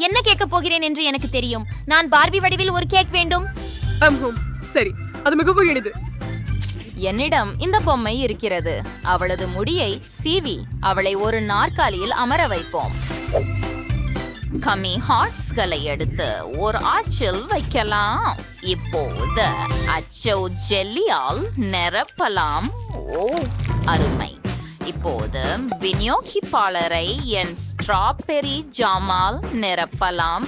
என்ன கேட்க போகிறேன் என்று எனக்கு தெரியும். நான் பார்பி வடிவில் ஒரு கேக் வேண்டும். சரி, அது மிகவும் எளிது. என்னிடம் இந்த பொம்மை இருக்கிறது. அவளது முடியை சீவி அவளை ஒரு நாற்காலியில் அமர வைப்போம். கம்மி ஹார்ட்ஸ்களை எடுத்து ஒரு அச்சில் வைக்கலாம். இப்போது அச்சோ ஜெல்லியால் நிரப்பலாம். ஓ அருமை. இப்போது விநியோகிப்பாளரை என் ஸ்ட்ராபெரி ஜாமால் நிரப்பலாம்.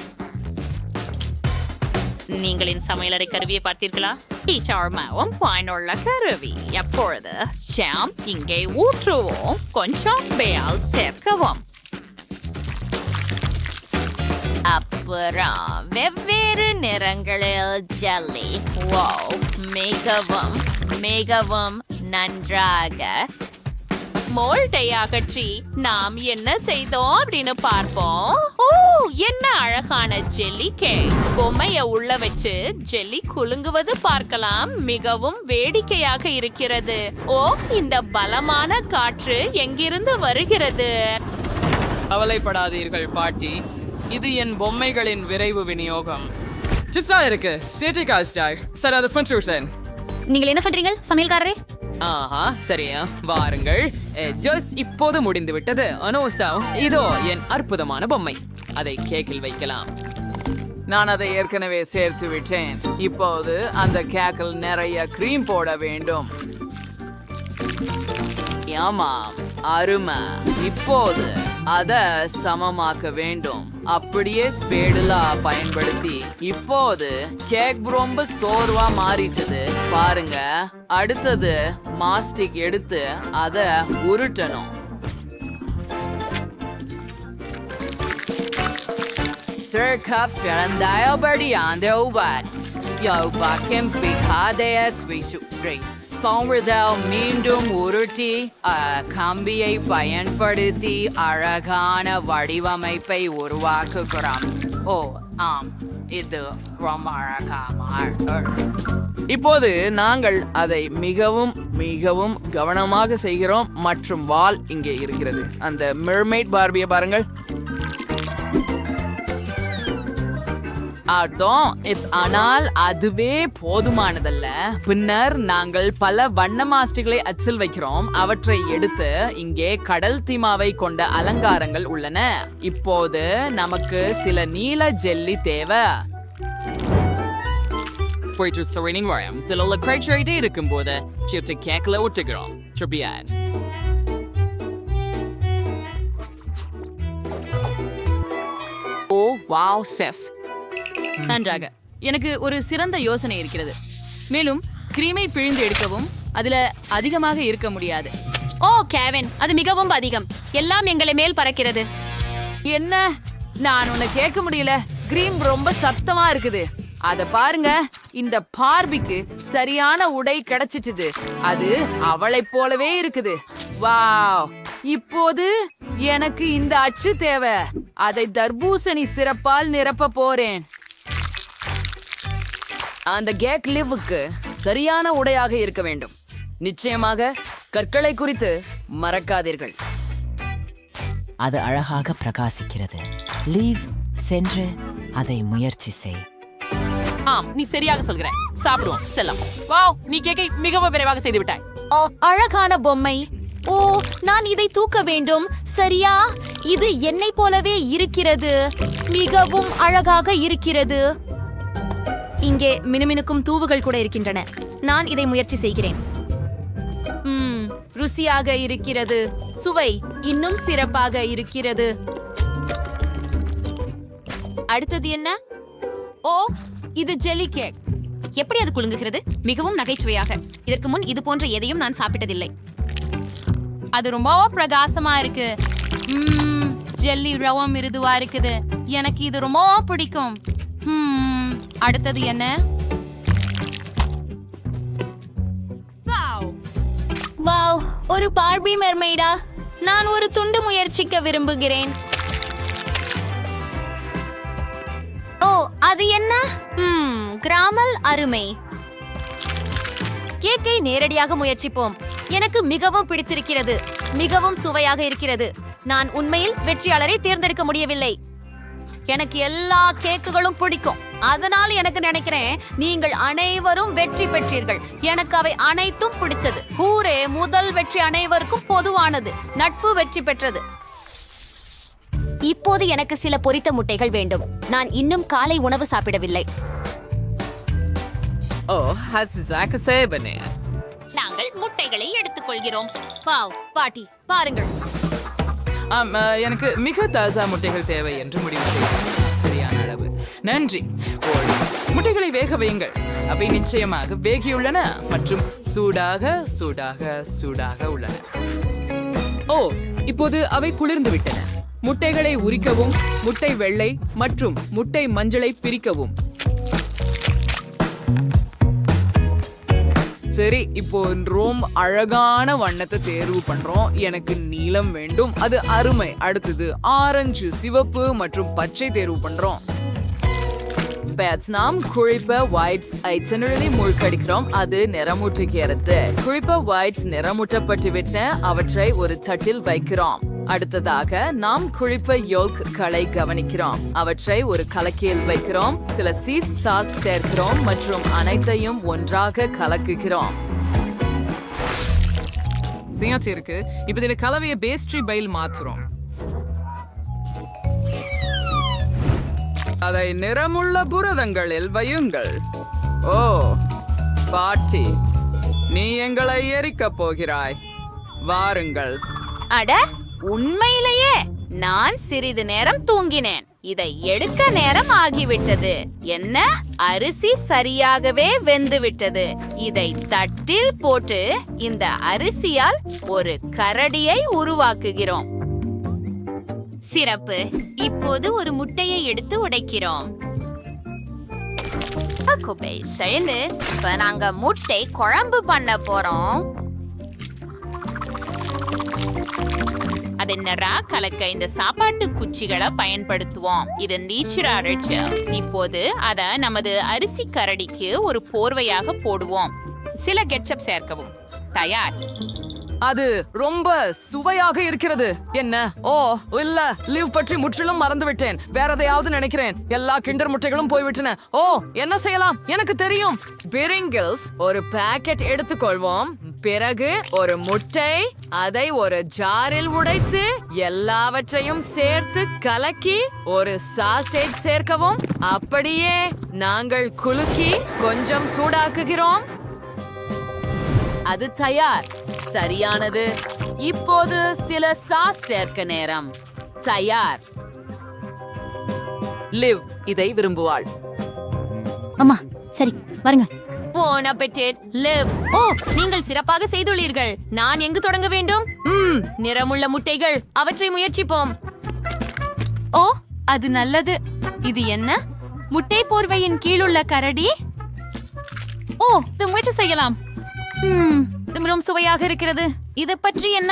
நீங்களின் சமையலறை கருவியை பார்த்தீர்களா? டீச்சர்மாவும் பயனுள்ள கருவி. எப்பொழுது ஜாம் இங்கே ஊற்றுவோம். கொஞ்சம் பேல் சேர்க்கவும். அப்புறம் வெவ்வேறு நிறங்களில் ஜெல்லி. வாவ், மிகவும் மிகவும் நன்றாக. மோல்டை அகற்றி நாம் என்ன செய்தோம் அப்படின்னு பார்ப்போம். ஓ, என்ன அழகான ஜெல்லி கேக். பொம்மைய உள்ள வச்சு ஜெல்லி குலுங்குவது பார்க்கலாம். மிகவும் வேடிக்கையாக இருக்கிறது. ஓ, இந்த பலமான காற்று எங்கிருந்து வருகிறது? கவலைப்படாதீர்கள் பாட்டி, இது என் பொம்மைகளின் விரைவு விநியோகம். இருக்கு சார், அது ஃபன்சூசன். நீங்கள் என்ன பண்றீங்க சமையல்காரரே? ஆஹா, சரியா, வாருங்கள். ஜஸ் இப்போது முடிந்து விட்டது. அனோசா, இதோ என் அற்புதமான பொம்மை. அதை கேக்கில் வைக்கலாம். நான் அதை ஏற்கனவே சேர்த்து விட்டேன். இப்போது அந்த கேக்கில் நிறைய கிரீம் போட வேண்டும். ஆமாம், அருமை. இப்போது அத சமமாக்க வேண்டும். அப்படியே ஸ்பேடுலா பயன்படுத்தி. இப்போது கேக் ரொம்ப சோர்வா மாறிட்டது பாருங்க. அடுத்தது மாஸ்டிக் எடுத்து அத உருட்டணும். Circa Ferrandaio Eu bakem Ficadeas Visupri. Sonrisel மீண்டும் உருட்டி கம்பியை பயன்படுத்தி அழகான வடிவமைப்பை உருவாக்குகிறோம். ஓ ஆம், இது ரொம்ப அழகாக. இப்போது நாங்கள் அதை மிகவும் மிகவும் கவனமாக செய்கிறோம். மற்றும் வால் இங்கே இருக்கிறது. அந்த மெர்மெய்ட் பார்பியை பாருங்கள். ஆனால் அதுவே போதுமானதல்ல. பின்னர் நாங்கள் பல வண்ண மாஸ்டிகளை அச்சில் வைக்கிறோம். அவற்றை எடுத்து இங்கே கடல் தீமாவை கொண்ட அலங்காரங்கள் உள்ளன. இப்போது நமக்கு சில நீல ஜெல்லி தேவை. போயிட்டு ஸ்டோரிங் வரம் சில கிரைட்டீரியா இருக்கும்போது சிட்டு கேக்ல ஒட்டுகிறோம். ட்ரிபியாட். ஓ வாவ் செஃப், நன்றாக. எனக்கு ஒரு சிறந்த யோசனை இருக்கிறது. மேலும் கிரீமை பிழிந்து எடுக்கவும். அதுல அதிகமாக இருக்க முடியாது. ஓ கேவின், அது மிகவும் அதிகம். எல்லாம் எங்களை மேல் பறக்கிறது. என்ன? நான் உன்னை கேட்க முடியல. கிரீம் ரொம்ப சத்தமா இருக்குது. அத பாருங்க. இந்த பார்பிக்கு சரியான உடை கிடைச்சிட்டுது. அது அவளைப் போலவே இருக்குது. வாவ், இப்போது எனக்கு இந்த அச்சு தேவை. அதை தர்பூசணி சிறப்பால் நிரப்ப போறேன். அந்த கேக் லிவ்வுக்கு சரியான உடையாக இருக்க வேண்டும். நிச்சயமாக கற்களை குறித்து மறக்காதீர்கள். அது அழகாக பிரகாசிக்கிறது. லீவ், சென்று அதை முயற்சி செய். ஆம், நீ சரியாக சொல்கிற. சாப்பிடுவோம், செல்லம். வாவ், நீ கேக்கை மிகவும் விரைவாக செய்து விட்டாய். அழகான பொம்மை. ஓ, நான் இதை தூக்க வேண்டும். சரியா? இது என்னை போலவே இருக்கிறது. மிகவும் அழகாக இருக்கிறது. இங்கே மினுமினுக்கும் தூவுகள் கூட இருக்கின்றன. நான் இதை முயற்சி செய்கிறேன். ருசியாக இருக்கிறது. சுவை இன்னும் சிறப்பாக இருக்கிறது. அடுத்தது என்ன? ஓ, இது ஜெல்லி கேக். எப்படி அது குலுங்குகிறது? மிகவும் நகைச்சுவையாக. இதற்கு முன் இது போன்ற எதையும் நான் சாப்பிட்டதில்லை. அது ரொம்ப பிரகாசமா இருக்கு. ஜெல்லி ரவா மிருதுவா இருக்குது. எனக்கு இது ரொம்ப பிடிக்கும். அடுத்தது என்ன? வாவ், ஒரு பார்பி மெர்மெய்டா. நான் ஒரு துண்டு முயற்சிக்க விரும்புகிறேன். ஓ, அது என்ன? கிராமல் அருமை. கேக்கை நேரடியாக முயற்சிப்போம். எனக்கு மிகவும் பிடித்திருக்கிறது. மிகவும் சுவையாக இருக்கிறது. நான் உண்மையில் வெற்றியாளரை தேர்ந்தெடுக்க முடியவில்லை. எனக்கு எல்லா கேக்குகளும் பிடிக்கும். அதனால எனக்கு நினைக்கிறேன் நீங்கள் அனைவரும் வெற்றி பெற்றீர்கள். எனக்கு அவை அனைத்தும் பிடிச்சது. ஹூரே, முதல் வெற்றி அனைவருக்கும் பொதுவானது. நட்பு வெற்றி பெற்றது. இப்போது எனக்கு சில பொரித்த முட்டைகள் வேண்டும். நான் இன்னும் காலை உணவு சாப்பிடவில்லை. ஓ, ஹஸ்ஸாக சேபனே. நாங்கள் முட்டைகளை எடுத்துக்கொள்கிறோம். வாவ், பாட்டி பாருங்கள். எனக்கு மிக தாசா முட்டைகள் தேவை என்று முடிவு செய்தேன். சரியான அளவு. நன்றி. ஓடி முட்டைகளை வேக வையுங்கள். அவை நிச்சயமாக வேகியுள்ளன மற்றும் சூடாக சூடாக சூடாக உள்ளன. ஓ, இப்போது அவை குளிர்ந்து விட்டன. முட்டைகளை உரிக்கவும், முட்டை வெள்ளை மற்றும் முட்டை மஞ்சளை பிரிக்கவும். சரி, இப்போ ரொம்ப அழகான வண்ணத்தை தேர்வு பண்றோம். எனக்கு நீலம் வேண்டும், அது அருமை. அடுத்தது ஆரஞ்சு, சிவப்பு மற்றும் பச்சை தேர்வு பண்றோம். நாம் குழிப்ப ஒயிட்ஸ் ஐச்சனரிலி மூழ்கடிக்கிறோம். அது நிறமூட்டுகிறது. குழிப்ப ஒயிட்ஸ் நிறமூட்டப்பட்டு விட்ட அவற்றை ஒரு தட்டில் வைக்கிறோம். அடுத்ததாக நாம் குழிப்ப யோல்க்களை கவனிக்கிறோம். அவற்றை ஒரு கலக்கியில் வைக்கிறோம். சில சீஸ் சாஸ் சேர்க்கிறோம் மற்றும் அனைத்தையும் ஒன்றாக கலக்குகிறோம். இருக்கு. இப்ப இதுல கலவைய பேஸ்ட்ரி பைல் மாத்துறோம். அதை நிறமுள்ள புரதங்களில் வையுங்கள். ஓ பாட்டி, நீ எங்களை எரிக்கப் போகிறாய். வாருங்கள். அட, உண்மையிலேயே நான் சிறிது நேரம் தூங்கினேன். இதை எடுக்க நேரம் ஆகிவிட்டது. என்ன, அரிசி சரியாகவே வெந்து விட்டது. இதை தட்டில் போட்டு இந்த அரிசியால் ஒரு கரடியை உருவாக்குகிறோம். சிறப்பு. இப்போது ஒரு முட்டையை எடுத்து உடைக்கிறோம். இப்ப நாங்க முட்டை குழம்பு பண்ண போறோம். அதென்னரா கலக்க இந்த சாப்பாட்டு குச்சிகளை பயன்படுத்துவோம். இது நீச்சுரா ரிச்சல்ஸ். இப்போது அத நமது அரிசி கரடிக்கு ஒரு போர்வையாக போடுவோம். சில கெட்சப் சேர்க்கவும். தயார். அது ரொம்ப சுவையாக இருக்கிறது. என்ன? ஓ இல்ல, லீவ் பற்றி முற்றிலும் மறந்து விட்டேன். வேற எதையாவது நினைக்கிறேன். எல்லா கிண்டர் முட்டைகளும் போய்விட்டன. ஓ, என்ன செய்யலாம்? எனக்கு தெரியும். பிரிங்கிள்ஸ் ஒரு பாக்கெட் எடுத்துக்கொள்வோம். பிறகு ஒரு முட்டை, அதை ஒரு ஜாரில் உடைத்து எல்லாவற்றையும் சேர்த்து கலக்கி ஒரு சாசேஜ் சேர்க்கவும். அப்படியே நாங்கள் குலுக்கி கொஞ்சம் சூடாக்குகிறோம். அது தயார். சரியானது. இப்போது சில சாஸ் சேர்க்க நேரம். தயார். லிவ் இதை விரும்புவாள். அம்மா, சரி வருங்க. போன் அப்பெட்டிட். லிவ். ஓ, நீங்கள் சிறப்பாக செய்துள்ளீர்கள். நான் எங்கு தொடங்க வேண்டும்? நிறமுள்ள முட்டைகள். அவற்றை முயற்சிப்போம். ஓ, அது நல்லது. இது என்ன? முட்டை போர்வையின் கீழுள்ள கரடி. ஓ, இது முயற்சி செய்யலாம். இது மிகவும் சுவையாக இருக்கிறது. இதை பற்றி என்ன?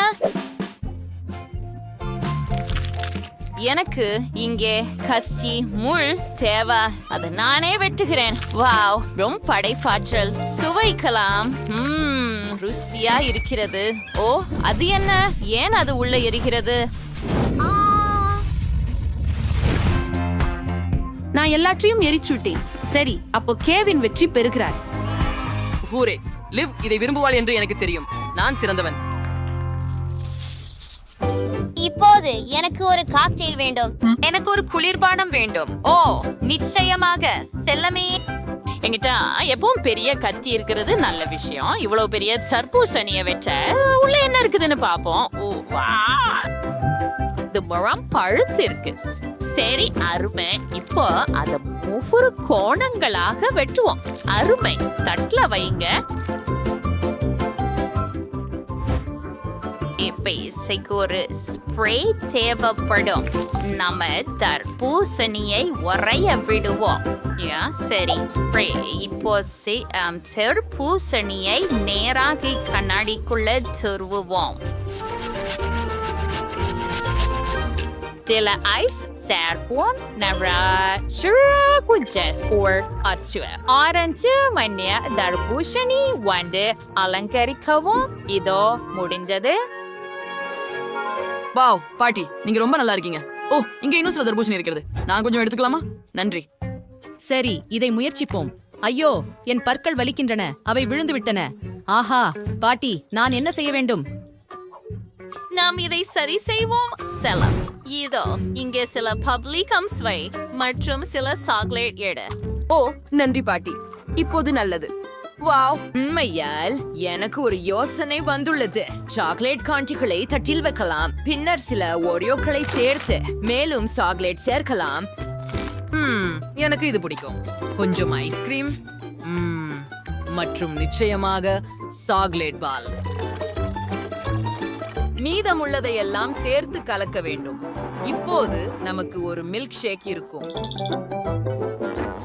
எனக்கு இங்கே கச்சி முள் தேவை. அதை நானே வெட்டுகிறேன். வாவ், ரொம்ப படைப்பாற்றல். சுவைக்கலாம். ருசியா இருக்கிறது. ஓ, அது என்ன? ஏன் அது உள்ள எரிகிறது? நான் எல்லாற்றையும் எரிச்சுட்டேன். சரி, அப்போ கேவின் வெற்றி பெறுகிறார். ஹூரே, லிவ் இதை விரும்புவாள் என்று எனக்கு தெரியும். நான் சிறந்தவன். இப்போது எனக்கு ஒரு காக்டெயில் வேண்டும். எனக்கு ஒரு குளிர்பானம் வேண்டும். ஓ, நிச்சயமாக. செல்லமே, என்கிட்ட எப்பவும் பெரிய கத்தி இருக்கிறது. நல்ல விஷயம். இவ்வளவு பெரிய தர்பூசணியை வெட்ட உள்ள என்ன இருக்குதுன்னு பாப்போம். ஓ வா, இது முழம் பழுத்து இருக்கு. சரி, அருமை. இப்போ அத ஒவ்வொரு கோணங்களாக வெட்டுவோம். அருமை. தட்டுல வைங்க. இப்ப இசைக்கு ஒரு ஸ்ப்ரே தேவைப்படும். நம்ம தர்பூசணியை உறைய விடுவோம். சரி, இப்போ தர்பூசணியை நேராக கண்ணாடிக்குள்ள துருவுவோம். சில ஐஸ் சேர்ப்போம். ஆரஞ்சு மண்ணிய தர்பூசணி வந்து அலங்கரிக்கவும். இதோ முடிஞ்சது. வாவ் பாட்டி, நீங்க ரொம்ப நல்லா இருக்கீங்க. ஓ, இங்க இன்னும் சில தர்பூசணி இருக்கிறது. நான் கொஞ்சம் எடுத்துக்கலாமா? நன்றி. சரி, இதை முயற்சிப்போம். ஐயோ, என் பற்கள் வலிக்கின்றன. அவை விழுந்து விட்டன. ஆஹா, பாட்டி, நான் என்ன செய்ய வேண்டும்? நாம் இதை சரி செய்வோம். செல்லம், இதோ இங்கே சில பப்ளிகம் ஸ்வை மற்றும் சில சாக்லேட் எடு. ஓ, நன்றி பாட்டி. இப்போது நல்லது. வாவ், உண்மையால் எனக்கு ஒரு யோசனை வந்துள்ளது. சாக்லேட் காண்டிகளை தட்டில் வைக்கலாம், பின்னர் சில ஓரியோக்களை சேர்த்து மேலும் சாக்லேட் சேர்க்கலாம். எனக்கு இது பிடிக்கும். கொஞ்சம் ஐஸ்கிரீம் மற்றும் நிச்சயமாக சாக்லேட் பால். மீதமுள்ளதை எல்லாம் சேர்த்து கலக்க வேண்டும். இப்போது நமக்கு ஒரு மில்க் ஷேக் இருக்கும்.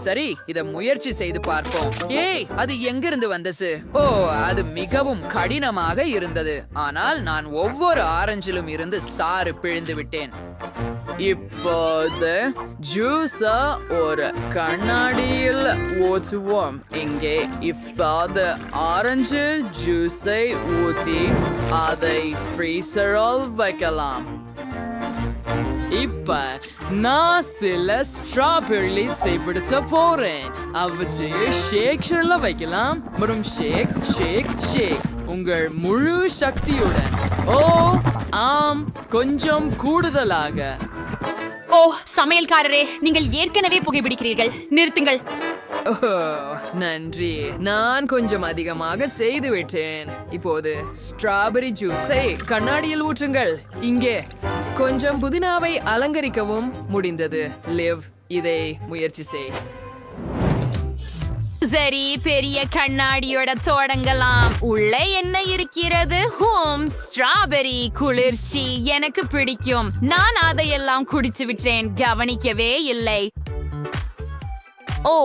சரி, இத முயற்சி செய்து பார்ப்போம். ஏய், அது எங்கிருந்து வந்தது? ஓ, அது மிகவும் கடினமாக இருந்தது. ஆனால் நான் ஒவ்வொரு ஆரஞ்சிலும் இருந்து சாறு பிழிந்து விட்டேன். இப்போது ஜூஸ ஒரு கண்ணாடியில் ஊற்றுவோம். இங்கே இப்போது ஆரஞ்சு ஜூஸை ஊற்றி அதை ஃப்ரீசரில் வைக்கலாம். இப்ப நான் சில ஸ்ட்ராபெர்ரி பிடிச்ச போறேன். அவற்றை ஷேக்ல வைக்கலாம் மற்றும் ஷேக் ஷேக் ஷேக் உங்கள் முழு சக்தியுடன். ஓ ஆம், கொஞ்சம் கூடுதலாக. ஓ, சமையல்காரரே, நீங்கள் ஏற்கனவே புகைப்பிடிக்கிறீர்கள். நிறுத்துங்கள். ஓ, நன்றி. நான் கொஞ்சம் அதிகமாக செய்து விட்டேன். இப்போது ஸ்ட்ராபெரி ஜூஸை கண்ணாடியில் ஊற்றுங்கள். இங்கே கொஞ்சம் புதினாவை அலங்கரிக்கவும் முடிந்தது. லிவ், இதை முயற்சி செய். சரி, பெரிய கண்ணாடியோட தொடங்கலாம். உள்ளே என்ன இருக்கிறது? ஸ்ட்ராபெரி குளிர்ச்சி எனக்கு பிடிக்கும். நான் அதையெல்லாம் குடிச்சு விட்டேன், கவனிக்கவே இல்லை. ஓ,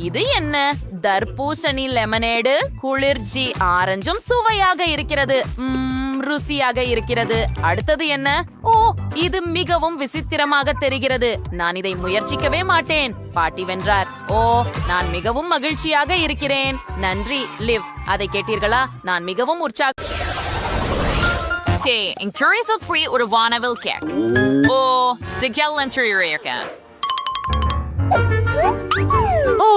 இது என்ன? தர்பூசணி லெமனேடு குளிர்ச்சி. ஆரஞ்சும் சுவையாக இருக்கிறது. ருசியாக இருக்கிறது. அடுத்தது என்ன? ஓ, இது மிகவும் விசித்திரமாக தெரிகிறது. நான் இதை முயற்சிக்கவே மாட்டேன். பாட்டி வென்றார். ஓ, நான் மிகவும் மகிழ்ச்சியாக இருக்கிறேன். நன்றி லிவ். அதை கேட்டீர்களா? நான் மிகவும் ஒரு வானவில் கேக். ஓ, ஓ,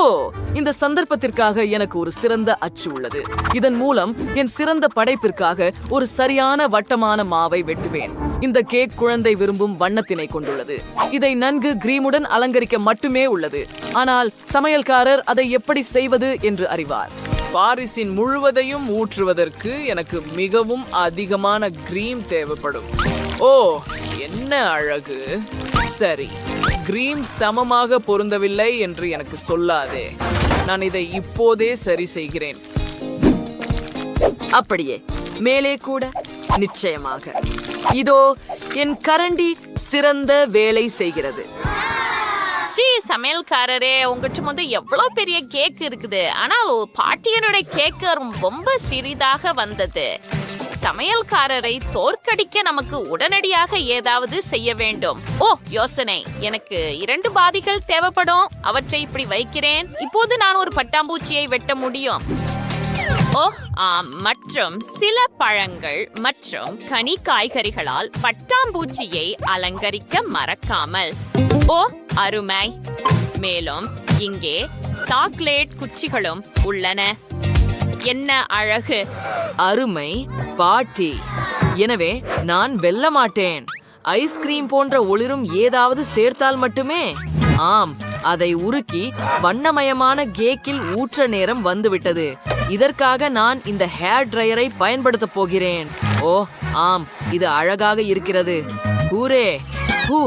இந்த சந்தர்ப்பத்திற்காக எனக்கு ஒரு சிறந்த அச்சு உள்ளது. இதன் மூலம் என் சிறந்த படைப்பிற்காக ஒரு சரியான வட்டமான மாவை வெட்டுவேன். இந்த கேக் குழந்தை விரும்பும் வண்ணத்தினை கொண்டுள்ளது. இதை நன்கு கிரீமுடன் அலங்கரிக்க மட்டுமே உள்ளது. ஆனால் சமையல்காரர் அதை எப்படி செய்வது என்று அறிவார். பாரிஸின் முழுவதையும் ஊற்றுவதற்கு எனக்கு மிகவும் அதிகமான கிரீம் தேவைப்படும். ஓ, என்ன அழகு! சரி, கிரீம் சமமாக பொருந்தவில்லை என்று எனக்கு சொல்லாதே. நான் இதை இப்போதே சரி செய்கிறேன். அப்படியே மேலே கூட நிச்சயமாக. இதோ என் கரண்டி சிறந்த வேலை செய்கிறது. சமையல்காரரே, உங்ககிட்ட வந்து எவ்வளவு பெரிய கேக் இருக்குது. ஆனால் பாட்டியனுடைய கேக் ரொம்ப சிறிதாக வந்தது. சமையல்காரரை தோற்கடிக்க நமக்கு உடனடியாக ஏதாவது செய்ய வேண்டும். ஓ, யோசனை. எனக்கு 2 பாதிகள் தேவைப்படும். அவற்றை இப்படி வைக்கிறேன். இப்போது நான் ஒரு பட்டாம்பூச்சியை வெட்ட முடியும். ஓ, மற்றும் சில பழங்கள் மற்றும் கனி காய்கறிகளால் பட்டாம்பூச்சியை அலங்கரிக்க மறக்காமல். ஓ, அருமை. மேலும் இங்கே சாக்லேட் குச்சிகளும் உள்ளன. என்ன அழகு! அருமை பாட்டி. எனவே நான் வெல்ல மாட்டேன். ஐஸ்கிரீம் போன்ற ஒளிரும் ஏதாவது சேர்த்தால் மட்டுமே. ஆம், அதை உருக்கி வண்ணமயமான கேக்கில் ஊற்ற நேரம் வந்துவிட்டது. இதற்காக நான் இந்த ஹேர் ட்ரையரை பயன்படுத்த போகிறேன். ஓ ஆம், இது அழகாக இருக்கிறது. ஹூரே! ஹூ!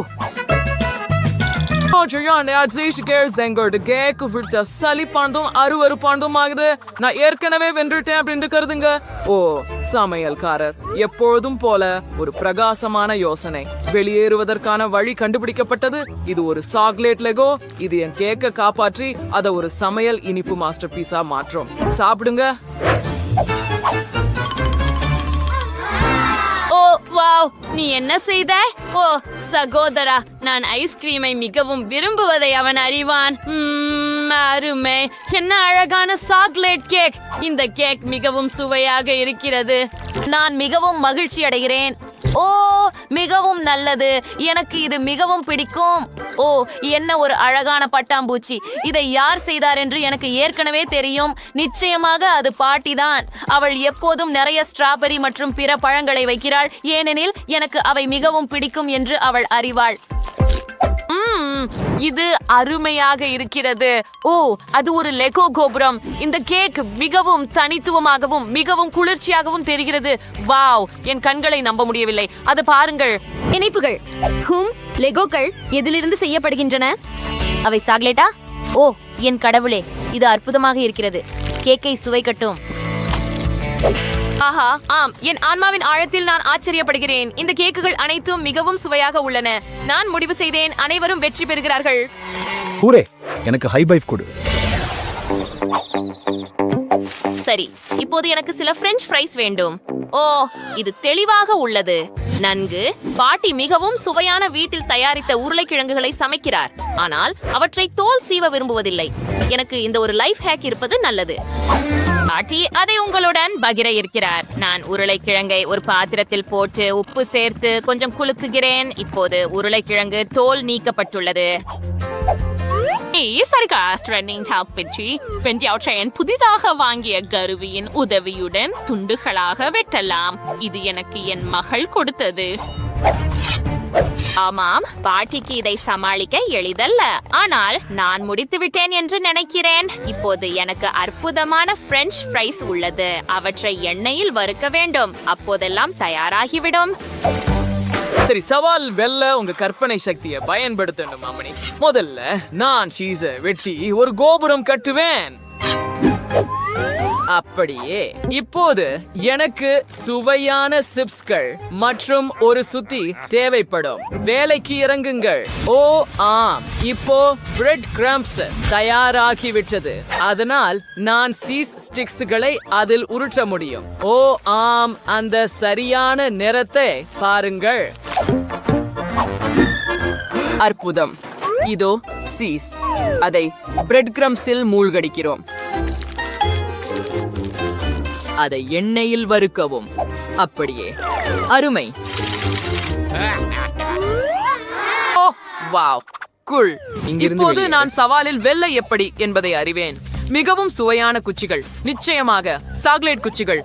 சலிப்பாண்டும் அருவருப்பாண்டும் ஆகுது. நான் ஏற்கனவே வென்றுட்டேன் அப்படின்னு கருதுங்க. ஓ, சமையல்காரர் எப்பொழுதும் போல ஒரு பிரகாசமான யோசனை. வெளியேறுவதற்கான வழி கண்டுபிடிக்கப்பட்டது. இது ஒரு சாக்லேட் லெகோ. இது என் கேக்க காப்பாற்றி அதை ஒரு சமையல் இனிப்பு மாஸ்டர் பீஸா மாற்றும். சாப்பிடுங்க. ஓ வாவ், நீ என்ன செய்த? ஓ சகோதரா, நான் ஐஸ்கிரீமை மிகவும் விரும்புவதை அவன் அறிவான். அருமை! என்ன அழகான சாக்லேட் கேக்! இந்த கேக் மிகவும் சுவையாக இருக்கிறது. நான் மிகவும் மகிழ்ச்சி அடைகிறேன். ஓ, மிகவும் நல்லது. எனக்கு இது மிகவும் பிடிக்கும். ஓ, என்ன ஒரு அழகான பட்டாம்பூச்சி. இதை யார் செய்தார் என்று எனக்கு ஏற்கனவே தெரியும். நிச்சயமாக அது பாட்டிதான். அவள் எப்போதும் நிறைய ஸ்ட்ராபெரி மற்றும் பிற பழங்களை வைக்கிறாள், ஏனெனில் எனக்கு அவை மிகவும் பிடிக்கும் என்று அவள் அறிவாள். இது அருமையாக இருக்கிறது. ஓ, அது ஒரு லெகோ கோபுரம். இந்த கேக் மிகவும் தனித்துவமாகவும் மிகவும் குளிர்ச்சியாகவும் தெரிகிறது. வாவ், என் கண்களை நம்ப முடியவில்லை. அது பாருங்கள். இணைப்புகள். லெகோக்கள் எதிலிருந்து செய்யப்படுகின்றன? அவை சாக்லேட்டா? ஓ, என் கடவுளே, இது அற்புதமாக இருக்கிறது. கேக்கை சுவைக்கட்டும். ஆஹா, ஆம், என் ஆன்மாவின் ஆழத்தில் நான் ஆச்சரியப்படுகிறேன். இந்த கேக்குகள் அனைத்தும் மிகவும் சுவையாக உள்ளன. நான் முடிவு செய்தேன், அனைவரும் வெற்றி பெறுகிறார்கள். ஹூரே, எனக்கு ஹை பைவ் கொடு. சரி, இப்போது எனக்கு சில பிரெஞ்ச் ஃப்ரைஸ் வேண்டும். ஓ, இது தெளிவாக உள்ளது. நன்கு. பாட்டி மிகவும் சுவையான வீட்டில் தயாரித்த உருளைக்கிழங்குகளை சமைக்கிறார், ஆனால் அவற்றை தோல் சீவ விரும்புவதில்லை. எனக்கு இந்த ஒரு லைஃப் ஹேக் இருப்பது நல்லது. பாட்டி அதை உங்களுடன் பகிர இருக்கிறார். நான் உருளைக்கிழங்கை ஒரு பாத்திரத்தில் போட்டு உப்பு சேர்த்து கொஞ்சம் குலுக்குகிறேன். இப்போது உருளைக்கிழங்கு தோல் நீக்கப்பட்டுள்ளது. புதிதாக வாங்கிய கருவியின் உதவியுடன் துண்டுகளாக வெட்டலாம். இது எனக்கு என் மகள் கொடுத்தது. ஆமாம், பாட்டிக்கு இதை சமாளிக்க எளிதல்ல, ஆனால் நான் முடித்து விட்டேன் என்று நினைக்கிறேன். இப்போது எனக்கு அற்புதமான பிரெஞ்ச் ஃப்ரைஸ் உள்ளது. அவற்றை எண்ணெயில் வறுக்க வேண்டும். அப்போதெல்லாம் தயாராகிவிடும். சரி, சவால் வெல்ல உங்க கற்பனை சக்தியை பயன்படுத்தணும் அம்மணி. முதல்ல நான் சீஸை வெட்டி ஒரு கோபுரம் கட்டுவேன். அப்படியே இப்போது எனக்கு சுவையான சிப்ஸ்கள் மற்றும் ஒரு சுத்தி தேவைப்படும். வேலைக்கு இறங்குங்கள். ஓ ஆம், இப்போ பிரெட் கிரம்ப்ஸ் தயாராகிவிட்டது. அதனால் நான் சீஸ் ஸ்டிக்ஸ்களை அதில் உருட்ட முடியும். ஓ ஆம், அந்த சரியான நிறத்தை பாருங்கள். அற்புதம். இதோ சீஸ். அதை பிரெட் கிரம்ப்ஸில் மூழ்கடிக்கிறோம். அதை எண்ணெயில் வறுக்கவும். அப்படியே. அருமை. ஓ, வாவ், குள். இப்போது நான் சவாலில் வெல்ல எப்படி என்பதை அறிவேன். மிகவும் சுவையான குச்சிகள், நிச்சயமாக சாக்லேட் குச்சிகள்,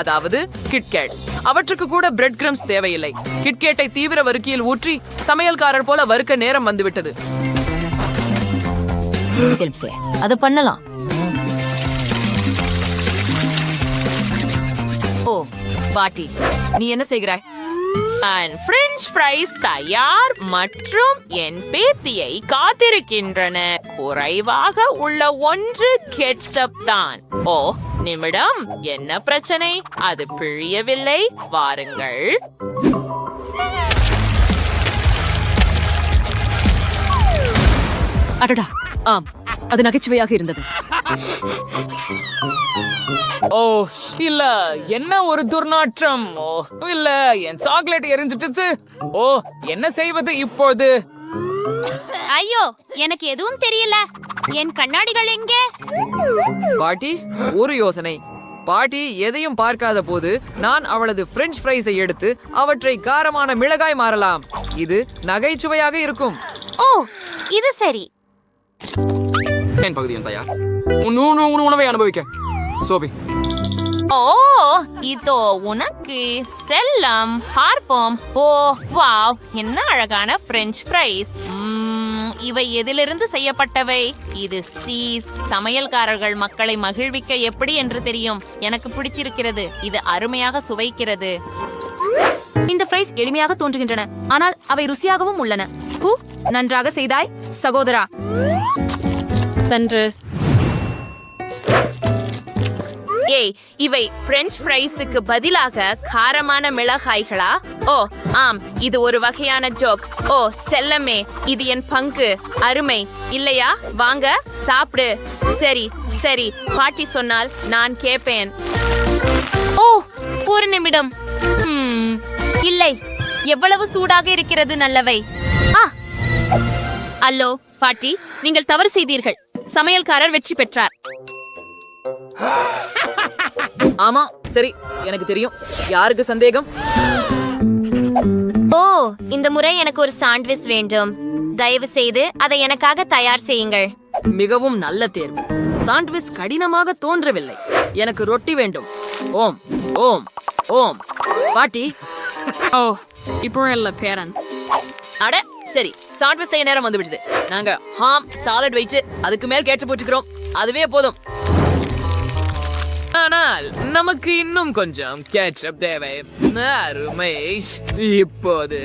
அதாவது கிட்கேட். அவற்றுக்கு கூட பிரெட் கிரம்ஸ் தேவையில்லை. கிட்கேட்டை தீவிர வறுக்கியில் ஊற்றி சமையல்காரர் போல வறுக்க நேரம் வந்துவிட்டது. அதை பண்ணலாம். ஓ, பாட்டி, நீ என்ன செய்கிறாய்? பிரெஞ்ச் ஃப்ரைஸ் தயார் மற்றும் என் பேத்தியை காத்திருக்கின்றன. குறைவாக உள்ள ஒன்று கெட்சப் தான். ஓ, நிமிடம், என்ன பிரச்சனை? அது பிழியவில்லை. வாருங்கள். அடடா, ஆம், அது நகைச்சுவையாக இருந்தது. ஓ இல்ல, என்ன ஒரு துர்நாற்றம். ஓ இல்ல, என் சாக்லேட் எரிஞ்சிட்டுச்சு. ஓ, என்ன செய்வது இப்போது? ஐயோ, எனக்கு எதுவும் தெரியல. என் கண்ணாடிகள் எங்கே? பாட்டி, ஒரு யோசனை. பாட்டி எதையும் பார்க்காத போது நான் அவளது பிரெஞ்ச் ஃப்ரைஸை எடுத்து அவற்றை காரமான மிளகாய் மாறலாம். இது நகைச்சுவையாக இருக்கும். ஓ, இது சரி. என் பகுதியும் தயார். உணவை அனுபவிக்க சோபி. ஓ, இதோ உனக்கு. செல்லம், பார்ப்போம். ஓ வாவ், என்ன அழகான பிரெஞ்ச் ஃப்ரைஸ். இவை எதிலிருந்து செய்யப்பட்டவை? இது சீஸ். சமையல்காரர்கள் மக்களை மகிழ்விக்க எப்படி என்று தெரியும். எனக்கு பிடிச்சிருக்கிறது. இது அருமையாக சுவைக்கிறது. இந்த ஃப்ரைஸ் எளிமையாக தோன்றுகின்றன, ஆனால் அவை ருசியாகவும் உள்ளன. நன்றாக செய்தாய் சகோதரா. தன்று. ஏய், இவை பிரெஞ்ச் ஃப்ரைஸுக்கு பதிலாக காரமான மிளகாய்களா? ஓ ஆம், இது ஒரு வகையான ஜோக். ஓ செல்லமே, இது என் பங்கு. அருமை இல்லையா? வாங்க சாப்பிடு. சரி சரி, பாட்டி சொன்னால் நான் கேட்பேன். ஓ, ஒரு நிமிடம். இல்லை, எவ்வளவு சூடாக இருக்கிறது. நல்லவை. அல்லோ பாட்டி, நீங்கள் தவறு செய்தீர்கள். சமையல்காரர் வெற்றி பெற்றார். ஆமா, சரி, எனக்கு தெரியும். யாருக்கு சந்தேகம்? ஓ, இந்த முறை எனக்கு ஒரு சாண்ட்விச் வேண்டும். தயவு செய்து அதை எனக்காக தயார் செய்யுங்கள். மிகவும் நல்ல தேர்வு. சாண்ட்விச் கடினமாக தோன்றவில்லை. எனக்கு ரொட்டி வேண்டும். ஓம் ஓம் ஓம். பாட்டி, ஓ இப்போ இல்ல பேரன். அட சரி, சாண்ட்விச் செய்ய நேரம் வந்து விடுது. நாங்க ஹாம் சாலட் வச்சு அதுக்கு மேல் கேட்சப் போட்டுக்கிறோம். அதுவே போதும். ஆனால் நமக்கு இன்னும் கொஞ்சம் கேட்சப் தேவை. அருமை. இப்போது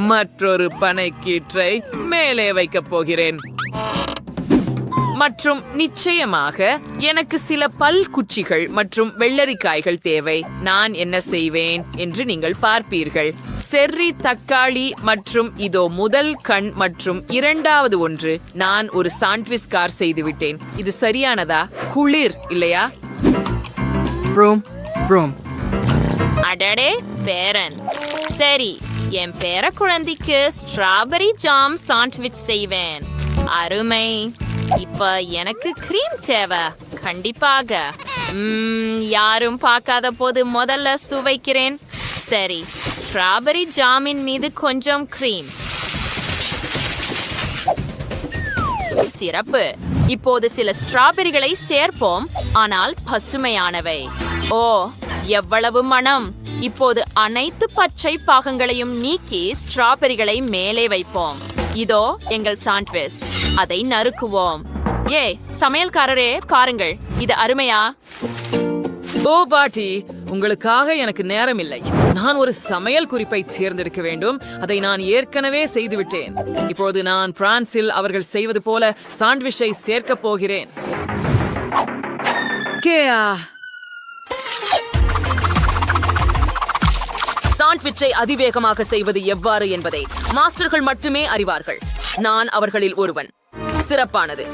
மற்றொரு பனைக்கீற்றை மேலே வைக்கப் போகிறேன். மற்றும் நிச்சயமாக எனக்கு சில பல் குச்சிகள் மற்றும் வெள்ளரிக்காய்கள் தேவை. நான் என்ன செய்வேன் என்று நீங்கள் பார்ப்பீர்கள். செர்ரி, தக்காளி மற்றும் இதோ முதல் கண் மற்றும் இரண்டாவது ஒன்று. நான் ஒரு சாண்ட்விச் கார் செய்து விட்டேன். இது சரியானதா? குளிர் இல்லையா? Vroom, vroom. அடடே பேரன். சரி, என் பேர குழந்தைக்கு ஸ்ட்ராபெரி ஜாம் சாண்ட்விச் செய்வேன். அருமை. இப்ப எனக்கு கிரீம் தேவை. கண்டிப்பாக. யாரும் பார்க்காத போது முதல்ல சுவைக்கிறேன். சரி, ஸ்ட்ராபெரி ஜாமின் மீது கொஞ்சம் கிரீம். சிறப்பு. இப்போது சில ஸ்ட்ராபெரிகளை சேர்ப்போம், ஆனால் பசுமையானவை. ஓ, எவ்வளவு மனம்! இப்போது அனைத்து பச்சை பாகங்களையும் நீக்கி ஸ்ட்ராபெரிகளை மேலே வைப்போம். இதோ எங்கள் சாண்ட்விச். அதை நறுக்குவோம். ஏ சமையல்காரரே, பாருங்கள், இது அருமையா? ஓ பாட்டி, உங்களுக்காக எனக்கு நேரம் இல்லை. நான் ஒரு சமையல் குறிப்பை தேர்ந்தெடுக்க வேண்டும். அதை நான் ஏற்கனவே செய்துவிட்டேன். இப்போது நான் பிரான்சில் அவர்கள் செய்வது போல சாண்ட்விச்சை சேர்க்கப் போகிறேன். சாண்ட்விச்சை அதிவேகமாக செய்வது எவ்வாறு என்பதை மாஸ்டர்கள் மட்டுமே அறிவார்கள். நான் அவர்களில் ஒருவன். சிறப்பானது.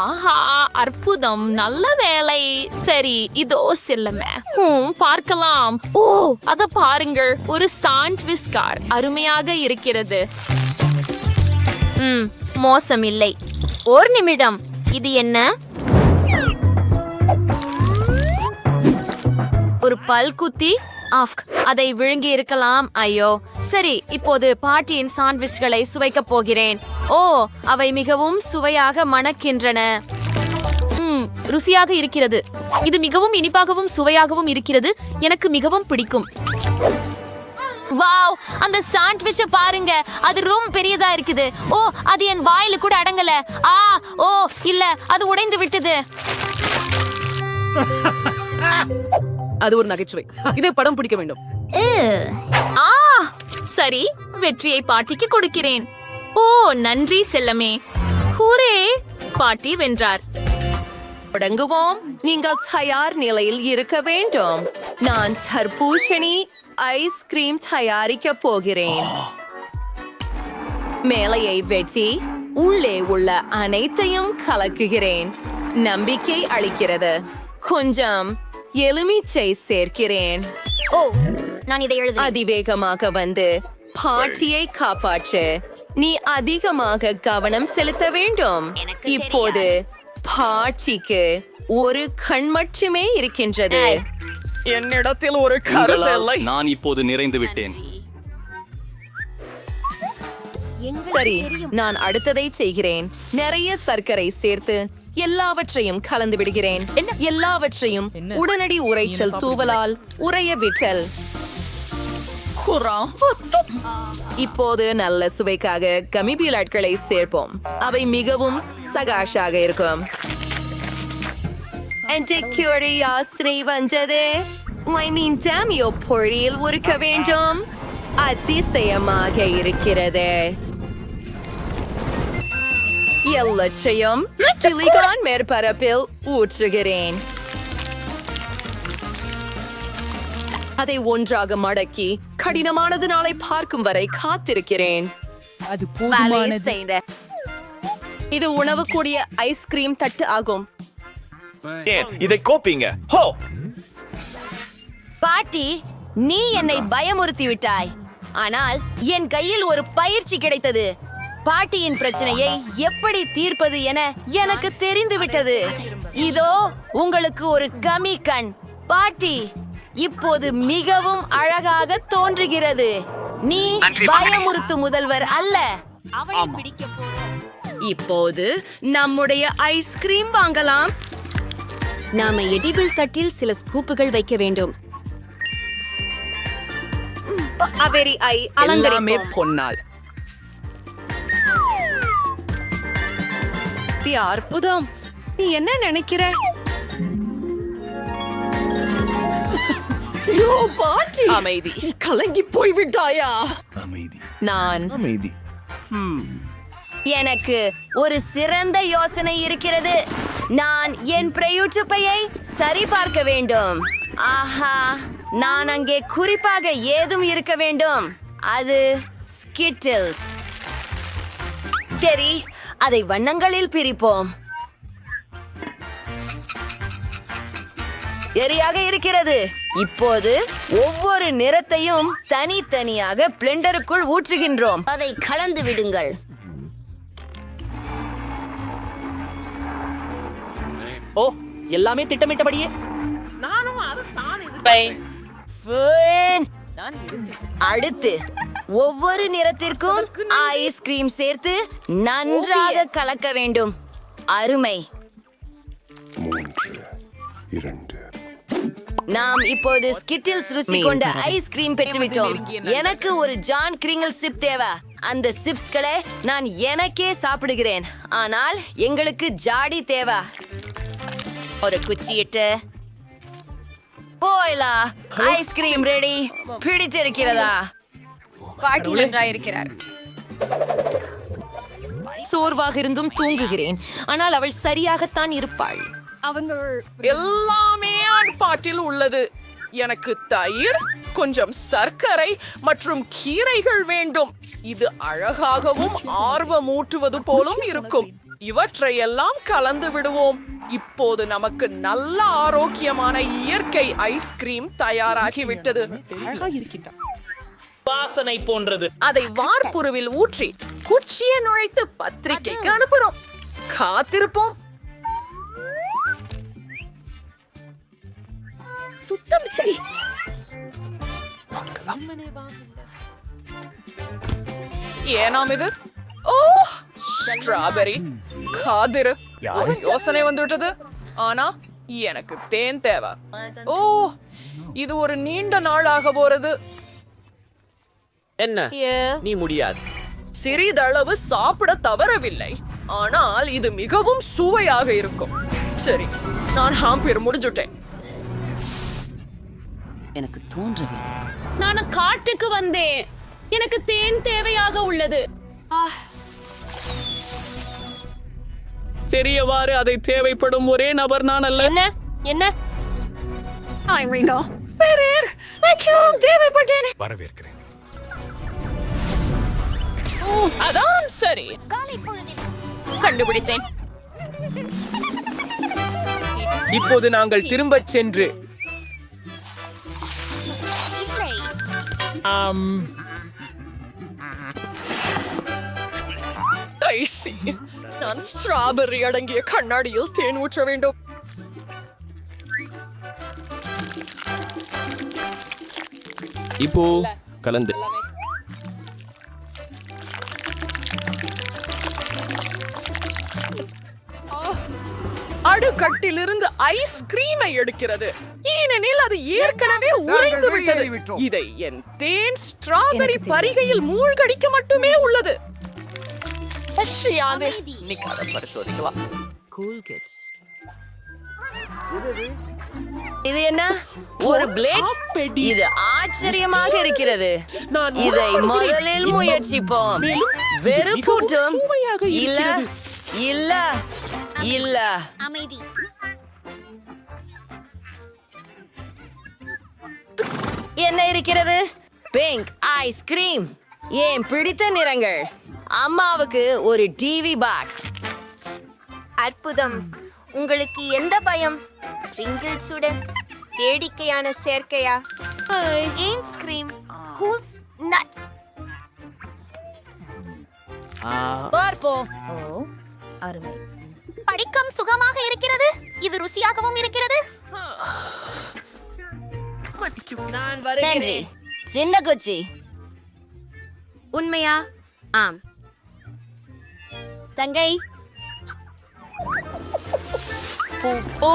ஆஹா, அற்புதம், நல்ல வேலை. சரி, இதோ செல்லமே. பார்க்கலாம். ஓ, அத பாருங்கள், ஒரு சாண்ட்விச் கார். அருமையாக இருக்கிறது. மோசம் இல்லை. ஒரு நிமிடம், இது என்ன? ஒரு பல்குத்தி. அதை விழுங்கி இருக்கலாம். ஐயோ. சரி, இப்போது பாட்டியின் சாண்ட்விச்களை சுவைக்கப் போகிறேன். ஓ, அவை மிகவும் சுவையாக மணக்கின்றன. ருசியாக இருக்கிறது. இது மிகவும் இனிப்பாகவும் சுவையாகவும் இருக்கிறது. எனக்கு மிகவும் பிடிக்கும். வாவ், அந்த சாண்ட்விச்சை பாருங்க, அது ரொம்ப பெரியதா இருக்குது. ஓ, அது என் வாயில கூட அடங்கல. ஓ இல்ல, அது உடைந்து விட்டது. அது ஒரு நகைச்சுவை. இதை படம் பிடிக்க வேண்டும். சரி, வெற்றியை பாட்டிக்கு கொடுக்கிறேன். ஓ, நன்றி செல்லமே. ஹூரே, பாட்டி வென்றார். தொடங்குவோம். நீங்கள் தயார் நிலையில் இருக்க வேண்டும். நான் தர்பூசணி ஐஸ்கிரீம் தயாரிக்க போகிறேன். மேலையை வெட்டி உள்ளே உள்ள அனைத்தையும் கலக்குகிறேன். நம்பிக்கை அளிக்கிறது. கொஞ்சம் எலுமிச்சை சேர்க்கிறேன். ஓ, நான் இதை எழுத அதிவேகமாக வந்து பாட்டியை காப்பாற்று. நீ அதிகமாக கவனம் செலுத்த வேண்டும். இப்போது பாட்டிக்கு ஒரு கண் மட்டுமே இருக்கின்றது. என்னிடத்தில் ஒரு கருத்து இல்லை. நான் இப்போது நிறைந்து விட்டேன். சரி, நான் அடுத்ததை செய்கிறேன். நிறைய சர்க்கரை சேர்த்து எல்லாவற்றையும் கலந்து விடுகிறேன். எல்லாவற்றையும் உடனடி உரைச்சல் தூவலால் உறைய விட்டல். இப்போது நல்ல சுவைக்காக கமிபிலாட்களை சேர்ப்போம். அவை மிகவும் சகாஷாக இருக்கும். யோசனை வந்தது. பொழியில் உருக்க வேண்டும். அதிசயமாக இருக்கிறது. எல்லாத்தையும் சிலிகான் மேற்பரப்பில் ஊற்றுகிறேன். அதை ஒன்றாக மடக்கி கடினமானது நாளை பார்க்கும் வரை காத்திருக்கிறேன். அது இது உணவு கூடிய ஐஸ்கிரீம் தட்டு ஆகும். இதை கோப்பிங்க. ஹோ பாட்டி, நீ என்னை பயமுறுத்தி விட்டாய். ஆனால் என் கையில் ஒரு பயிற்சி கிடைத்தது. பாட்டியின் பிரச்சனையை எப்படி தீர்ப்பது என எனக்கு தெரிந்துவிட்டது. இதோ உங்களுக்கு ஒரு கமி கண். பாட்டி இப்போது மிகவும் அழகாக தோன்றுகிறது. நீ பயமுறுத்து முதல்வர் அல்ல. இப்போது நம்முடைய ஐஸ்கிரீம் வாங்கலாம். நாம எடிபிள் தட்டில் சில ஸ்கூப்புகள் வைக்க வேண்டும். அவரி ஐ எல்லாமே பொன்னால். அற்புதம். நீ என்ன நினைக்கிற? அமைதி. கலங்கி போய்விட்டாயா? நான் அமைதி. எனக்கு ஒரு சிறந்த யோசனை இருக்கிறது. நான் என் பிரயூட்டுப்பையை சரிபார்க்க வேண்டும். ஆஹா, நான் அங்கே குறிப்பாக ஏதும் இருக்க வேண்டும். அது ஸ்கிட்டில்ஸ். சரி, அதை வண்ணங்களில் பிரிப்போம். சரியாக இருக்கிறது. இப்போது ஒவ்வொரு நிறத்தையும் தனித்தனியாக பிளெண்டருக்குள் ஊற்றுகின்றோம். அதை கலந்து விடுங்கள். ஓ, எல்லாமே திட்டமிட்டபடியே. அடுத்து ஒவ்வொரு நிறத்திற்கும் ஐஸ்கிரீம் சேர்த்து நன்றாக கலக்க வேண்டும். அருமை. நாம் இப்போது ஸ்கிட்டில்ஸ் ருசி கொண்ட ஐஸ்கிரீம் பெற்றுவிட்டோம். எனக்கு ஒரு ஜான் கிரிங்கிள் சிப் தேவை. அந்த சிப்ஸ்களை நான் எனக்கே சாப்பிடுகிறேன். ஆனால் எங்களுக்கு ஜாடி தேவை. ஒரு குச்சியிட்டு போய்லா. Ice cream ready. பிடித்திருக்கிறதா? பாட்டி நன்றாயிருக்கிறார். சோர்வாக இருந்தும் தூங்குகிறேன். ஆனால் அவள் சரியாகத்தான் இருப்பாள். எல்லாமே ஆட்பாட்டில் உள்ளது. எனக்கு தயிர், கொஞ்சம் சர்க்கரை மற்றும் கீரைகள் வேண்டும். இது அழகாகவும் ஆர்வமூட்டுவது போலும் இருக்கும். இவற்றையெல்லாம் கலந்து விடுவோம். இப்போது நமக்கு நல்ல ஆரோக்கியமான இயற்கை ஐஸ்கிரீம் தயாராகிவிட்டது. வாசனை போன்றது. அதை வார்ப்புருவில் ஊற்றி குச்சியை நுழைத்து பத்திரிகைக்கு அனுப்புறோம். காத்திருப்போம். சுத்தம் செய். ஏனாம் இது? ஓ, ஸ்ட்ராபெரி. காதிரு. ஒரு யோசனை வந்துவிட்டது. ஆனா எனக்கு தேன் தேவை. ஓ, இது ஒரு நீண்ட நாள் ஆக போறது. என்ன, நீ முடியாது. சிறிதளவு சாப்பிட தவறவில்லை. ஆனால் இது மிகவும் சுவையாக இருக்கும். சரி, நான் ஹாம்பீர் முடிஞ்சுட்டேன். எனக்கு தோன்றவில்லை. நான் காட்டுக்கு வந்தேன். எனக்கு தேன் தேவையாக உள்ளது. தெரியவாறு அதை தேவைப்படும் ஒரே நபர் நான் அல்ல. என்ன என்ன வரவேற்கிறேன். அதான் சரி. கண்டுபிடித்தேன். இப்போது நாங்கள் திரும்பச் சென்று ஐசி. நான் ஸ்ட்ராபெர்ரி அடங்கிய கண்ணாடியில் தேன் ஊற்ற வேண்டும். இப்போ கலந்து அடுக்கட்டிலிருந்து ஐஸ்கிரீமை எடுக்கிறது. ஏனெனில் அது ஏற்கனவே உறைந்து விட்டது. இதை என் தேன் ஸ்ட்ராபெரி பரிகையில் மூழ்கடிக்க மட்டுமே உள்ளது. பரிசோதிக்கலாம். இது என்ன? ஒரு பிளேட்? இது ஆச்சரியமாக இருக்கிறது. இதை முதலில் முயற்சிப்போம். வெறுப்பூட்டும். இல்ல இல்ல இல்ல. அமைதி. என்ன இருக்கிறது? Pink ice cream. ஏன் பிடித்த நிறங்கள். அம்மாவுக்கு ஒரு டிவி பாக்ஸ். அற்புதம். உங்களுக்கு எந்த பயம்? ரிங்கிள்ஸுடன் வேடிக்கையான சேர்க்கையா? Ice cream, cools, nuts. பார்ப்போம். ஓ, அருமை. படிக்கம் சுகமாக இருக்கிறது. இது ருசியாகவும் இருக்கிறது. நான் வருகிறேன். சின்ன குச்சி. உண்மையா? ஆம். தங்கை. ஓ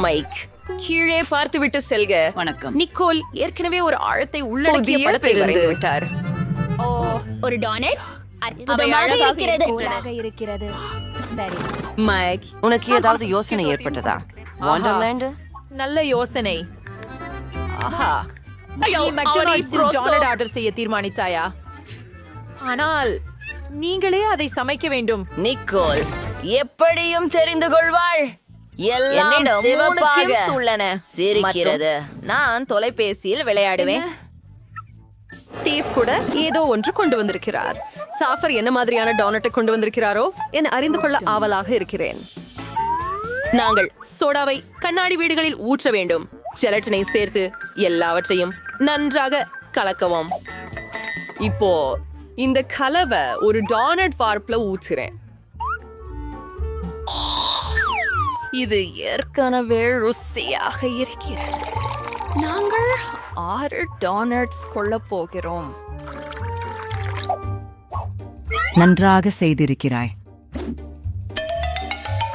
மைக், கீழே பார்த்துவிட்டு செல்க. வணக்கம். நிக்கோல் ஏற்கனவே ஒரு ஆழத்தை உள்ளடக்கிய படத்தை வரைந்து விட்டார். ஓ, ஒரு டானட் இருக்கிறது. சரி. மைக், உனக்கு ஏதாவது யோசனை ஏற்பட்டதா? வண்டர்லாண்ட் நல்ல யோசனை. ஆஹா, நீ மெக்டொனால்ட்ஸில் டானட் ஆர்டர் செய்ய தீர்மானித்தாயா? ஆனால் நீங்களே அதை சமைக்க வேண்டும். நிக்கோல் எப்படியும் தெரிந்து கொள்வாள். எல்லாம் சிவப்பாக உள்ளன. சிரிக்கிறது. நான் தொலைபேசியில் விளையாடுவேன். ஸ்டீவ் கூட ஏதோ ஒன்று கொண்டு வந்திருக்கிறார். சாஃபர் என்ன மாதிரியான டோனட்டை கொண்டு வந்திருக்கிறாரோ என அறிந்து கொள்ள ஆவலாக இருக்கிறேன். நாங்கள் சோடாவை கண்ணாடி வீடுகளில் ஊற்ற வேண்டும். ஜெலட்டினை சேர்த்து எல்லாவற்றையும் நன்றாக கலக்கவும். இப்போ இந்த கலவை ஒரு டோனட் வார்ப்ல ஊற்றுறேன். இது ஏற்கனவே ருசியாக இருக்கிறது. நாங்கள் 6 டோனட்ஸ் கொள்ள போகிறோம். நன்றாக செய்திருக்கிறாய்.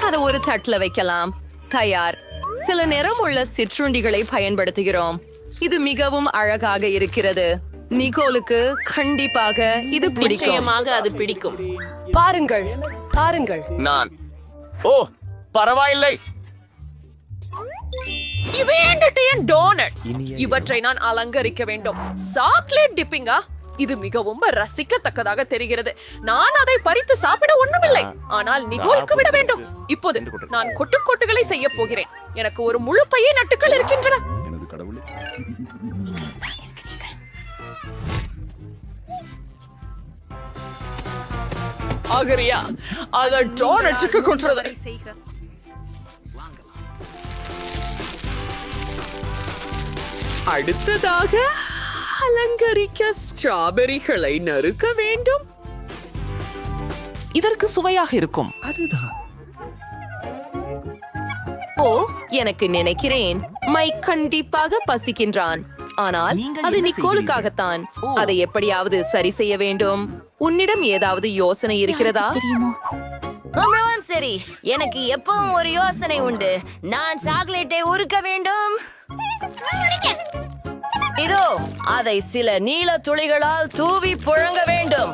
அதை ஒரு தட்டுல வைக்கலாம். தயார். சில நிறமுள்ள சிற்றுண்டிகளை பயன்படுத்துகிறோம். இது மிகவும் அழகாக இருக்கிறது. நிக்கோலுக்கு கண்டிப்பாக இது பிடிக்கும். நிச்சயமாக அது பிடிக்கும். பாருங்கள், பாருங்கள். நான் ஓ பரவாயில்லை. டோனட்ஸ் இவற்றை நான் அலங்கரிக்க வேண்டும். சாக்லேட் டிப்பிங்கா? இது மிகவும் ரசிக்கத்தக்கதாக தெரிகிறது. நான் அதை பறித்து சாப்பிட ஒண்ணுமில்லை, ஆனால் நிக்கோலுக்கு விட வேண்டும். இப்போது நான் கொட்டுகளை செய்ய போகிறேன். எனக்கு ஒரு முழு பையை நட்டுக்கள் இருக்கின்றன. ஆகரியா, அதை டோனட்டுக்கு கொன்றது. அடுத்ததாக அலங்கரிக்க ஸ்ட்ராபெரிகளை நறுக்க வேண்டும். இதற்கு சுவையாக இருக்கும். ஓ, எனக்கு நினைக்கிறேன் மைக் கண்டிப்பாக பசிக்கின்றான். ஆனால் அது நிக்கோலுக்காகத்தான். அதை எப்படியாவது சரி செய்ய வேண்டும். உன்னிடம் ஏதாவது யோசனை இருக்கிறதா? சரி, எனக்கு எப்பவும் ஒரு யோசனை உண்டு. நான் சாக்லேட்டை உருக்க வேண்டும். இதோ அதை சில நீல துளிகளால் தூவி புழங்க வேண்டும்.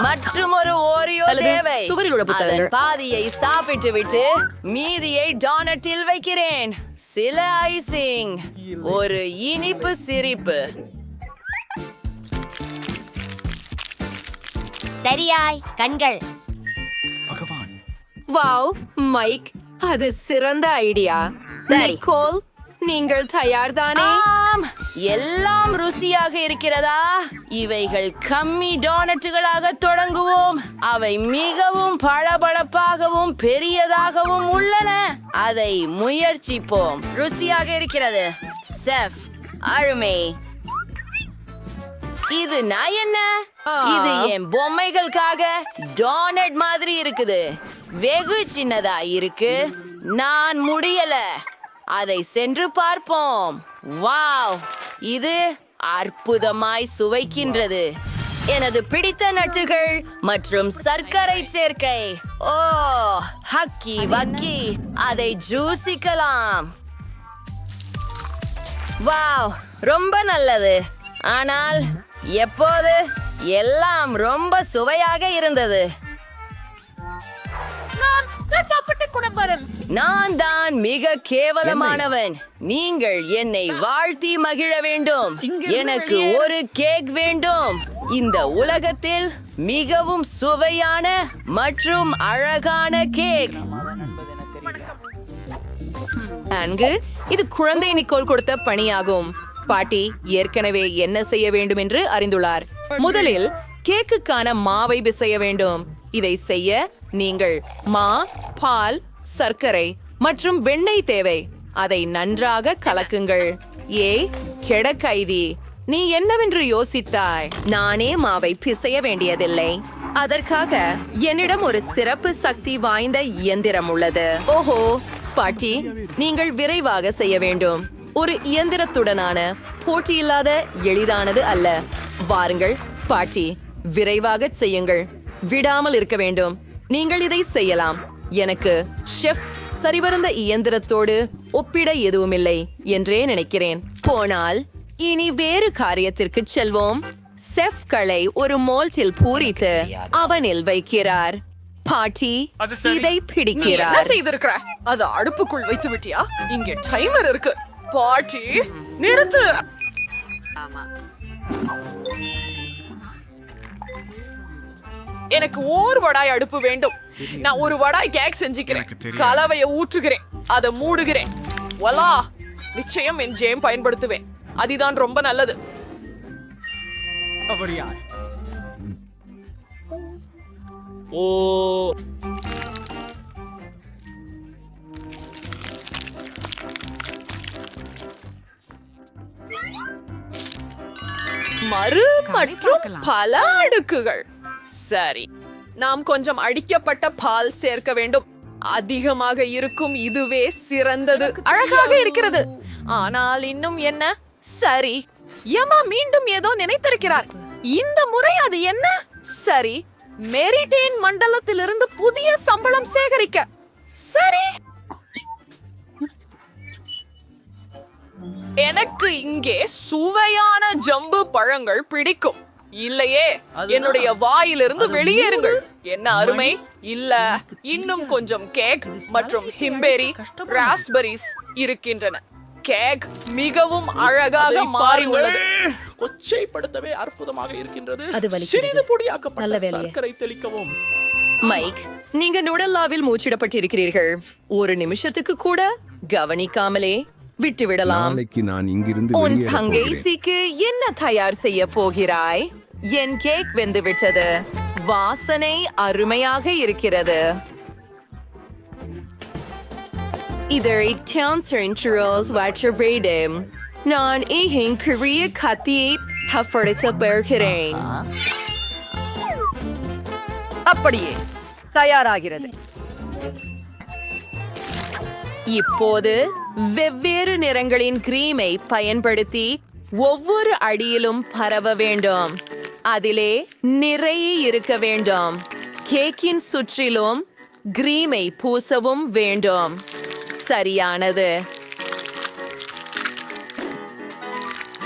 மற்றும் ஒரு ஓரியோ தேவை. சுவரில் உள்ள புத்தகங்கள். பாதியை சாப்பிட்டு விட்டு மீதியை டோனட்டில் வைக்கிறேன். சில ஐசிங், ஒரு இனிப்பு சிரிப்பு. சரியாய் கண்கள். வாவ் மைக், அது சிறந்த ஐடியா. நிக்கோல், நீங்கள் தயார்தானே? ஆம், எல்லாம் ருசியாக இருக்கிறதா? இவைகள் கம்மி டோனட்டுகளாக தொடங்குவோம். அவை மிகவும் பளபளப்பாகவும் பெரியதாகவும் உள்ளன. அதை முயற்சிப்போம். ருசியாக இருக்கிறது. செஃப், அருமை. இது நான் என்ன? இது என் பொம்மைகளுக்காக டோனட் மாதிரி இருக்குது. வெகு சின்னதா இருக்கு. நான் முடியல. அதை சென்று பார்ப்போம். வாவ், இது அற்புதமாய் சுவைக்கின்றது. எனது பிடித்த நட்டுகள் மற்றும் சர்க்கரை சேர்க்கை. ஓ, ஹக்கி வக்கி, அதை ஜூசிக்கலாம். வாவ், ரொம்ப நல்லது. ஆனால் எப்போது எல்லாம் ரொம்ப சுவையாக இருந்தது. நான் தான் மிக கேவலமானவன். நீங்கள் என்னை வாழ்த்தி மகிழ வேண்டும். எனக்கு ஒரு கேக் வேண்டும். இந்த உலகத்தில் மிகவும் சுவையான மற்றும் அழகான கேக். நான்கு, இது குழந்தை நிக்கோல் கொடுத்த பணியாகும். பாட்டி ஏற்கனவே என்ன செய்ய வேண்டும் என்று அறிந்துள்ளார். முதலில் கேக்குக்கான மாவை பிசைய வேண்டும். இதை செய்ய நீங்கள் மா, பால், சர்க்கரை மற்றும் வெண்ணெய் தேவை. அதை நன்றாக கலக்குங்கள். கெடக்கைதி, நீ என்னவென்று யோசித்தாய்? நானே மாவை பிசைய வேண்டியதில்லை. அதற்காக என்னிடம் ஒரு சிறப்பு சக்தி வாய்ந்த இயந்திரம் உள்ளது. ஓஹோ, பாட்டி, நீங்கள் விரைவாக செய்ய வேண்டும். ஒரு இயந்திரத்துடனான போட்டியில்லாத எளிதானது அல்ல. வாருங்கள் பாட்டி, விரைவாக செய்யுங்கள். விடாமல் இருக்க வேண்டும். நீங்கள் இதை செய்யலாம். எனக்கு ஷெஃப்ஸ் சரிவருந்த இயந்திரத்தோடு ஒப்பிட எதுவுமில்லை என்றே நினைக்கிறேன். போனால் இனி வேறு காரியத்திற்கு செல்வோம். செஃப்களை ஒரு மோல்டில் பூரித்து அவனில் வைக்கிறார். பாட்டி இதை பிடிக்கிறார். செய்திருக்கிற அது அடுப்புக்குள் வைத்து விட்டியா? இங்கே டைமர் இருக்கு. பாட்டி நிறுத்து. எனக்கு ஒரு வடாய் அடுப்பு வேண்டும். நான் ஒரு வடாய் கேக் செஞ்சுக்கிறேன். கலவையை ஊற்றுகிறேன், அதை மூடுகிறேன். வலா, நிச்சயம் என் ஜேம் பயன்படுத்துவேன். அதுதான் ரொம்ப நல்லது. மறு மற்றும் பல அடுக்குகள். சரி, நாம் கொஞ்சம் அடிக்கப்பட்ட பால் சேர்க்க வேண்டும். அதிகமாக இருக்கும், இதுவே சிறந்தது. அழகாக இருக்கிறது. ஆனால் இன்னும் என்ன? சரி, யமா மீண்டும் ஏதோ நினைத்திருக்கிறார். இந்த முறை அது என்ன? சரி, மெரிடேன் மண்டலத்திலிருந்து புதிய சம்பளம் சேகரிக்க. சரி, எனக்கு இங்கே சுவையான ஜம்பு பழங்கள் பிடிக்கும். இல்லையே, என்னுடைய வாயிலிருந்து வெளியேறுங்கள். என்ன அருமை! இல்ல, இன்னும் கொஞ்சம் கேக் மற்றும் ஹிம்பேரி ராஸ்பெரிஸ் இருக்கின்றன. கேக் மிகவும் அழகாக மாறி உள்ளது. கொச்சைப்படுத்தவே அற்புதமாக இருக்கின்றது. சிறிது பொடியாக்கப்பட்ட சர்க்கரை தெளிக்கவும். மைக், நீங்க நுடல்லாவில் மூச்சிடப்பட்டிருக்கிறீர்கள். ஒரு நிமிஷத்துக்கு கூட கவனிக்காமலே விட்டுவிடலாம். நான் இங்கிருந்து உன் தங்கைசிக்கு என்ன தயார் செய்ய போகிறாய்? என் கேக் வெந்து விட்டது. வாசனை அருமையாக இருக்கிறது. இதை டவுன்ஸ் வாற்ற வேண்டும். நான் என் குரிய கத்தியை ஹஃபடித்து பெறுகிறேன். அப்படியே தயாராகிறது. இப்போது வெவ்வேறு நிறங்களின் கிரீமை பயன்படுத்தி ஒவ்வொரு அடியிலும் பரவ வேண்டும். அதிலே நிறைய இருக்க வேண்டும். கேக்கின் சுற்றிலும் கிரீமை பூசவும் வேண்டும். சரியானது.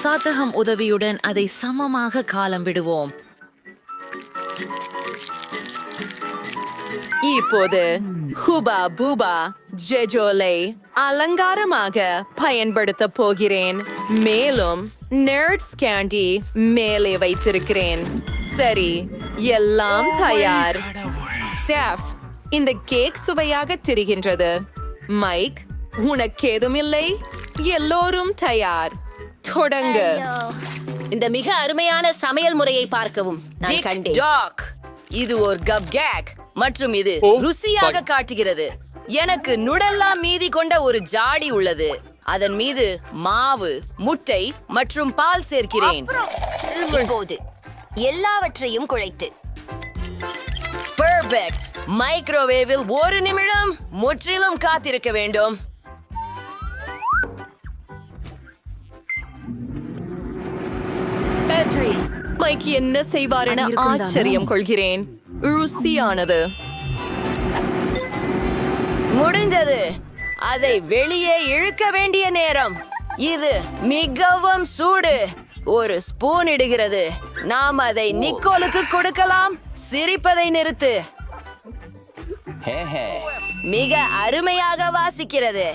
சாத்தகம் உதவியுடன் அதை சமமாக காலம் விடுவோம். இப்போது ஹுபா பூபா ஜெஜோலை அலங்காரமாக பயன்படுத்த போகிறேன். மேலும் நர்ட்ஸ் கேண்டி மேலே வைத்திருக்கிறேன். சரி, எல்லாம் தயார். சேஃப், இந்த கேக் சுவையாக தெரிகின்றது. மைக், உனக்கு ஏதுமில்லை? எல்லோரும் தயார். தொடங்கு. இந்த மிக அருமையான சமையல் முறையை பார்க்கவும். நான் கண்டேன். இது ஒரு கப் கேக் மற்றும் இது ருசியாக காட்டுகிறது. எனக்கு நுடல்லா மீதி கொண்ட ஒரு ஜாடி உள்ளது. அதன் மீது மாவு, முட்டை மற்றும் பால் சேர்க்கிறேன். இப்போது எல்லாவற்றையும் குழைத்து பெர்ஃபெக்ட். மைக்ரோவேவில் ஒரு நிமிடம் முற்றிலும் காத்திருக்க வேண்டும். மைக் என்ன செய்வார் என ஆச்சரியம் கொள்கிறேன். ருசியானது. முடிந்தது. அதை வெளியே இழுக்க வேண்டிய நேரம். இது மிகவும் சூடு. ஒரு ஸ்பூன் இடுகிறது. நாம் அதை நிக்கோலுக்கு கொடுக்கலாம். சிரிப்பதை நிறுத்து. மிக அருமையாக வாசிக்கிறது.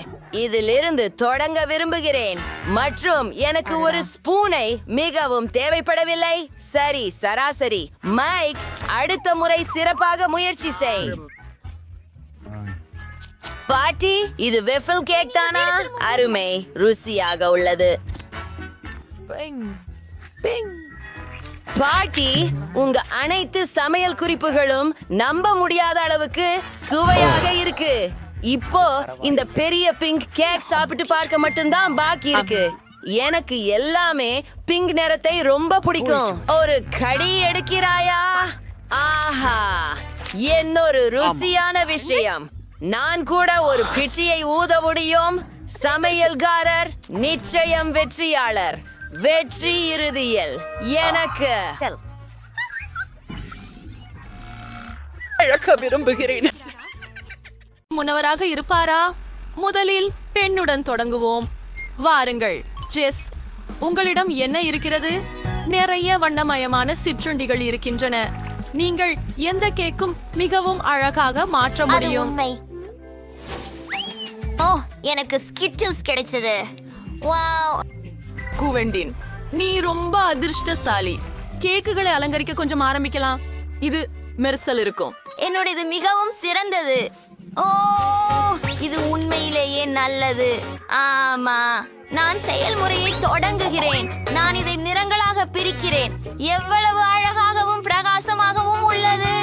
இதிலிருந்து தொடங்க விரும்புகிறேன். மற்றும் எனக்கு ஒரு ஸ்பூனை மிகவும் தேவைப்படவில்லை. சரி, சராசரி. மைக், அடுத்த முறை சிறப்பாக முயற்சி செய். பாட்டி, இது வெஃபில் கேக் தானா? அருமை, ருசியாக உள்ளது. பாட்டி, உங்க அனைத்து சமையல் குறிப்புகளும் நம்ப முடியாத அளவுக்கு சுவையாக இருக்கு. இப்போ இந்த பெரிய பிங்க் கேக் சாப்பிட்டு பார்க்க மட்டும்தான் பாக்கி இருக்கு. எனக்கு எல்லாமே பிங்க் நிறத்தை ரொம்ப பிடிக்கும். ஒரு கடி எடுக்கிறாயா? ஆஹா, என்னொரு ருசியான விஷயம். நான் கூட ஒரு பிட்டியை ஊத முடியும். சமையல்காரர் நிச்சயம் வெற்றியாளர். வெற்றி இறுதியில் எனக்கு இழக்க விரும்புகிறேன். முன்னவராக இருப்பாரா? முதலில் பெண்ணுடன் தொடங்குவோம். வாருங்கள் ஜெஸ், உங்களிடம் என்ன இருக்கிறது? நிறைய வண்ணமயமான சிற்றுண்டிகள் இருக்கின்றன. நீங்கள் எந்த கேக்கும் மிகவும் அழகாக மாற்ற முடியும். ஓ, எனக்கு ஸ்கிட்டில்ஸ் கிடைச்சது. வாவ். குவெண்டின், நீ ரொம்ப அதிர்ஷ்டசாலி. கேக்குகளை அலங்கரிக்க கொஞ்சம் ஆரம்பிக்கலாம். இது மெர்சல் இருக்கும். என்னோட இது மிகவும் சிறந்தது. ஓ, இது உண்மையிலேயே நல்லது. ஆமா, நான் செயல்முறையை தொடங்குகிறேன். நான் இதை நிறங்களாக பிரிக்கிறேன். எவ்வளவு அழகாகவும் பிரகாசமாகவும் உள்ளது.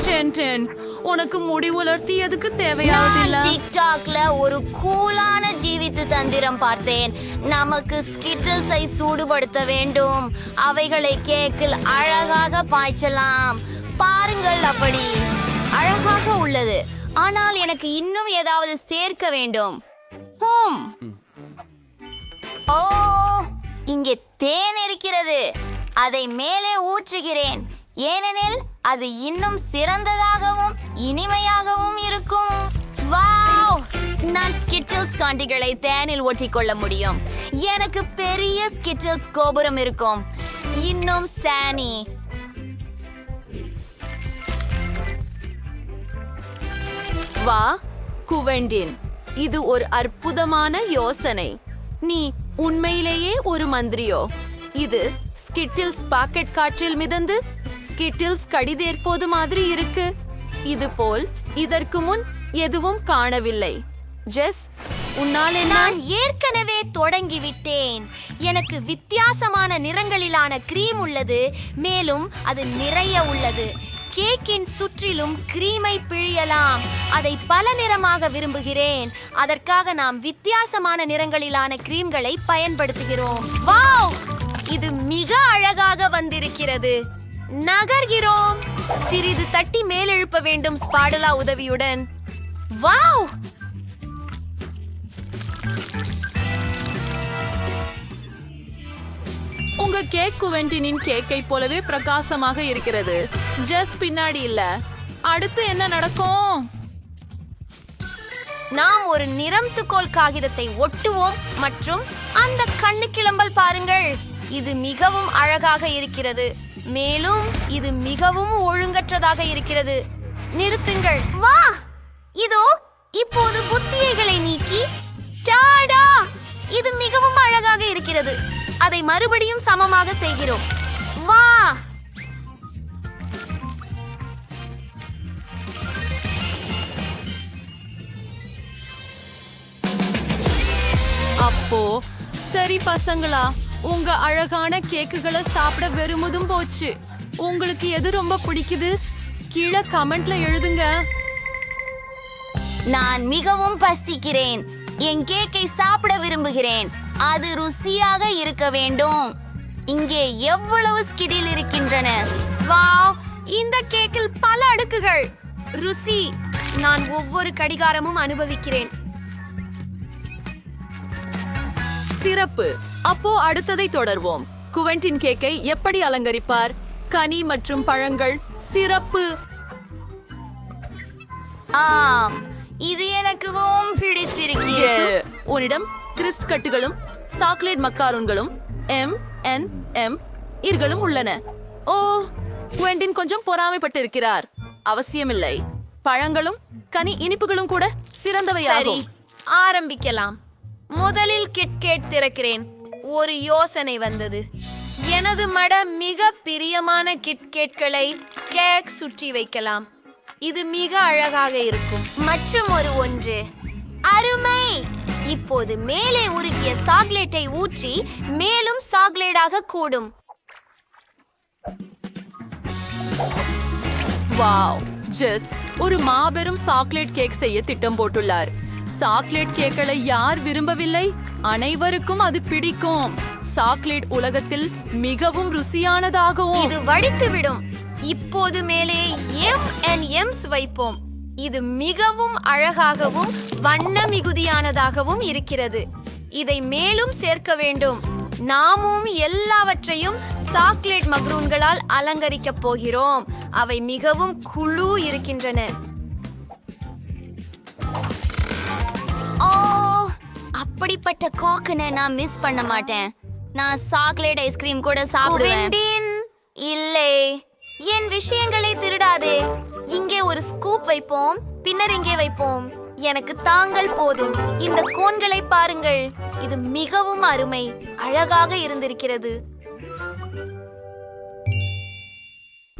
ஜென்டென், உனக்கு முடி உலர்த்தி எதுக்கு தேவையாவதில்லை? டிக்டாக்ல ஒரு கூலான ஜீவித்து தந்திரம் பார்த்தேன். நமக்கு ஸ்கிட்டில்ஸை சூடுபடுத்த வேண்டும். அவைகளை கேக்கில் அழகாக பாய்ச்சலாம். பாருங்கள், அப்படி அழகாக உள்ளது. ஆனால் எனக்கு இன்னும் ஏதாவது சேர்க்க வேண்டும். ஓ, இங்கே தேன் இருக்கிறது. அதை மேலே ஊற்றுகிறேன். ஏனெனில் அது இன்னும் சிறந்ததாகவும் இனிமையாகவும் இருக்கும். வாவ்! நான் ஸ்கிட்டில்ஸ் காண்டிகளை தேனில் ஒட்டிக்கொள்ள முடியும். எனக்கு பெரிய ஸ்கிட்டில்ஸ் கோபுரம் இருக்கும். இன்னும் சானி. வா குவெண்டின், இது ஒரு அற்புதமான யோசனை. நீ உண்மையிலேயே ஒரு மந்திரியோ? இது ஸ்கிட்டில்ஸ் பாக்கெட் காற்றில் மிதந்து ஸ்கிட்டில்ஸ் கடிதேற்போது மாதிரி இருக்கு. இது போல் இதற்கு முன் எதுவும் காணவில்லை. ஜெஸ், உன்னால் நான் ஏற்கனவே தொடங்கிவிட்டேன். எனக்கு வித்தியாசமான நிறங்களிலான கிரீம் உள்ளது. மேலும் அது நிறைய உள்ளது. கேக்கின் சுற்றிலும் கிரீமை பிழியலாம். அதை பல நிறமாக விரும்புகிறேன். அதற்காக நாம் வித்தியாசமான நிறங்களிலான கிரீம்களை பயன்படுத்துகிறோம். வாவ்! இது மிக அழகாக வந்திருக்கிறது. நகர்கிறோம். சிறிது தட்டி மேலெழுப்ப வேண்டும் ஸ்பாடலா உதவியுடன். வாவ்! உங்க கேக் குவெண்டினின் கேக்கை போலவே பிரகாசமாக இருக்கிறது. ஜஸ்ட் பின்னாடி இல்ல. அடுத்து என்ன நடக்கும்? நாம் ஒரு நிறம்துக்கோல் காகிதத்தை ஒட்டுவோம் மற்றும் அந்த கண்ணு கிளம்பல் பாருங்கள். இது மிகவும் அழகாக இருக்கிறது. மேலும் இது மிகவும் ஒழுங்கற்றதாக இருக்கிறது. நிறுத்துங்கள். வா, இதோ இப்போது புத்தியைகளை நீக்கி டாடா, இது மிகவும் அழகாக இருக்கிறது. அதை மறுபடியும் சமமாக செய்கிறோம். வா, அப்போ சரி பசங்களா, உங்க அழகான கேக்குகளை சாப்பிட வெறுமதும் போச்சு. உங்களுக்கு எது ரொம்ப பிடிக்குது? கீழே கமெண்ட்ல எழுதுங்க. நான் மிகவும் பசிக்கிறேன். என் கேக்கை சாப்பிட விரும்புகிறேன். அது ருசியாக இருக்க வேண்டும். இங்கே எவ்வளவு ஸ்கிடில் இருக்கின்றன. வாவ், இந்த கேக்கில் பல அடுக்குகள். ருசி. நான் ஒவ்வொரு கடிகாரமும் அனுபவிக்கிறேன். சிறப்பு. அப்போ அடுத்ததை தொடர்வோம். குவெண்டின் கேக்கை எப்படி அலங்கரிப்பார்? கனி மற்றும் பழங்கள். சிறப்பு. ஆம், இது எனக்கும் பிடிச்சிருக்கிறது. உன்னிடம் கிறிஸ்ட் கட்டுகளும் சாக்லேட் மக்காரோன்களும் M&M இர்களும் உள்ளன. ஓ, குவெண்டின் கொஞ்சம் பொறாமைப்பட்டு இருக்கிறார். அவசியமில்லை. பழங்களும் கனி இனிப்புகளும் கூட சிறந்தவையாகும். ஆரம்பிக்கலாம். முதலில் கிட்கேட் திறக்கிறேன். ஒரு யோசனை வந்தது. எனது மட மிக பிரியமான கிட்கேட்களை கேக் சுற்றி வைக்கலாம். இது மிக அழகாக இருக்கும். மற்றும் ஒரு ஒன்று அருமை. இப்போது மேலே உருகிய சாக்லேட்டை ஊற்றி மேலும் சாக்லேட்டாக கூடும். வாவ், ஜெஸ் ஒரு மாபெரும் சாக்லேட் கேக் செய்ய திட்டம் போட்டுள்ளார். சாக்லேட் கேக்களை யார் விரும்பவில்லை? அனைவருக்கும் அது பிடிக்கும். சாக்லேட் உலகத்தில் மிகவும் ருசியானதாகவும் இது வடித்து விடும். இப்போது மேலே M&M's வைப்போம். இது மிகவும் அழகாகவும் வண்ண மிகுதியானதாகவும் இருக்கிறது. இதை மேலும் சேர்க்க வேண்டும். நாமும் எல்லாவற்றையும் சாக்லேட் மக்ரூன்களால் அலங்கரிக்கப் போகிறோம். அவை மிகவும் குழு இருக்கின்றன. ஓ, அப்படிப்பட்ட கோக்கனை நான் மிஸ் பண்ண மாட்டேன். நான் சாக்லேட் ஐஸ்கிரீம் கூட சாப்பிடுவேன். இல்லை, என் விஷயங்களை திருடாதே. இங்கே ஒரு ஸ்கூப் வைப்போம், பின்னர் இங்கே வைப்போம். எனக்கு தாங்கள் போதும். இந்த கோன்களை பாருங்கள். இது மிகவும் அருமை, அழகாக இருந்திருக்கிறது.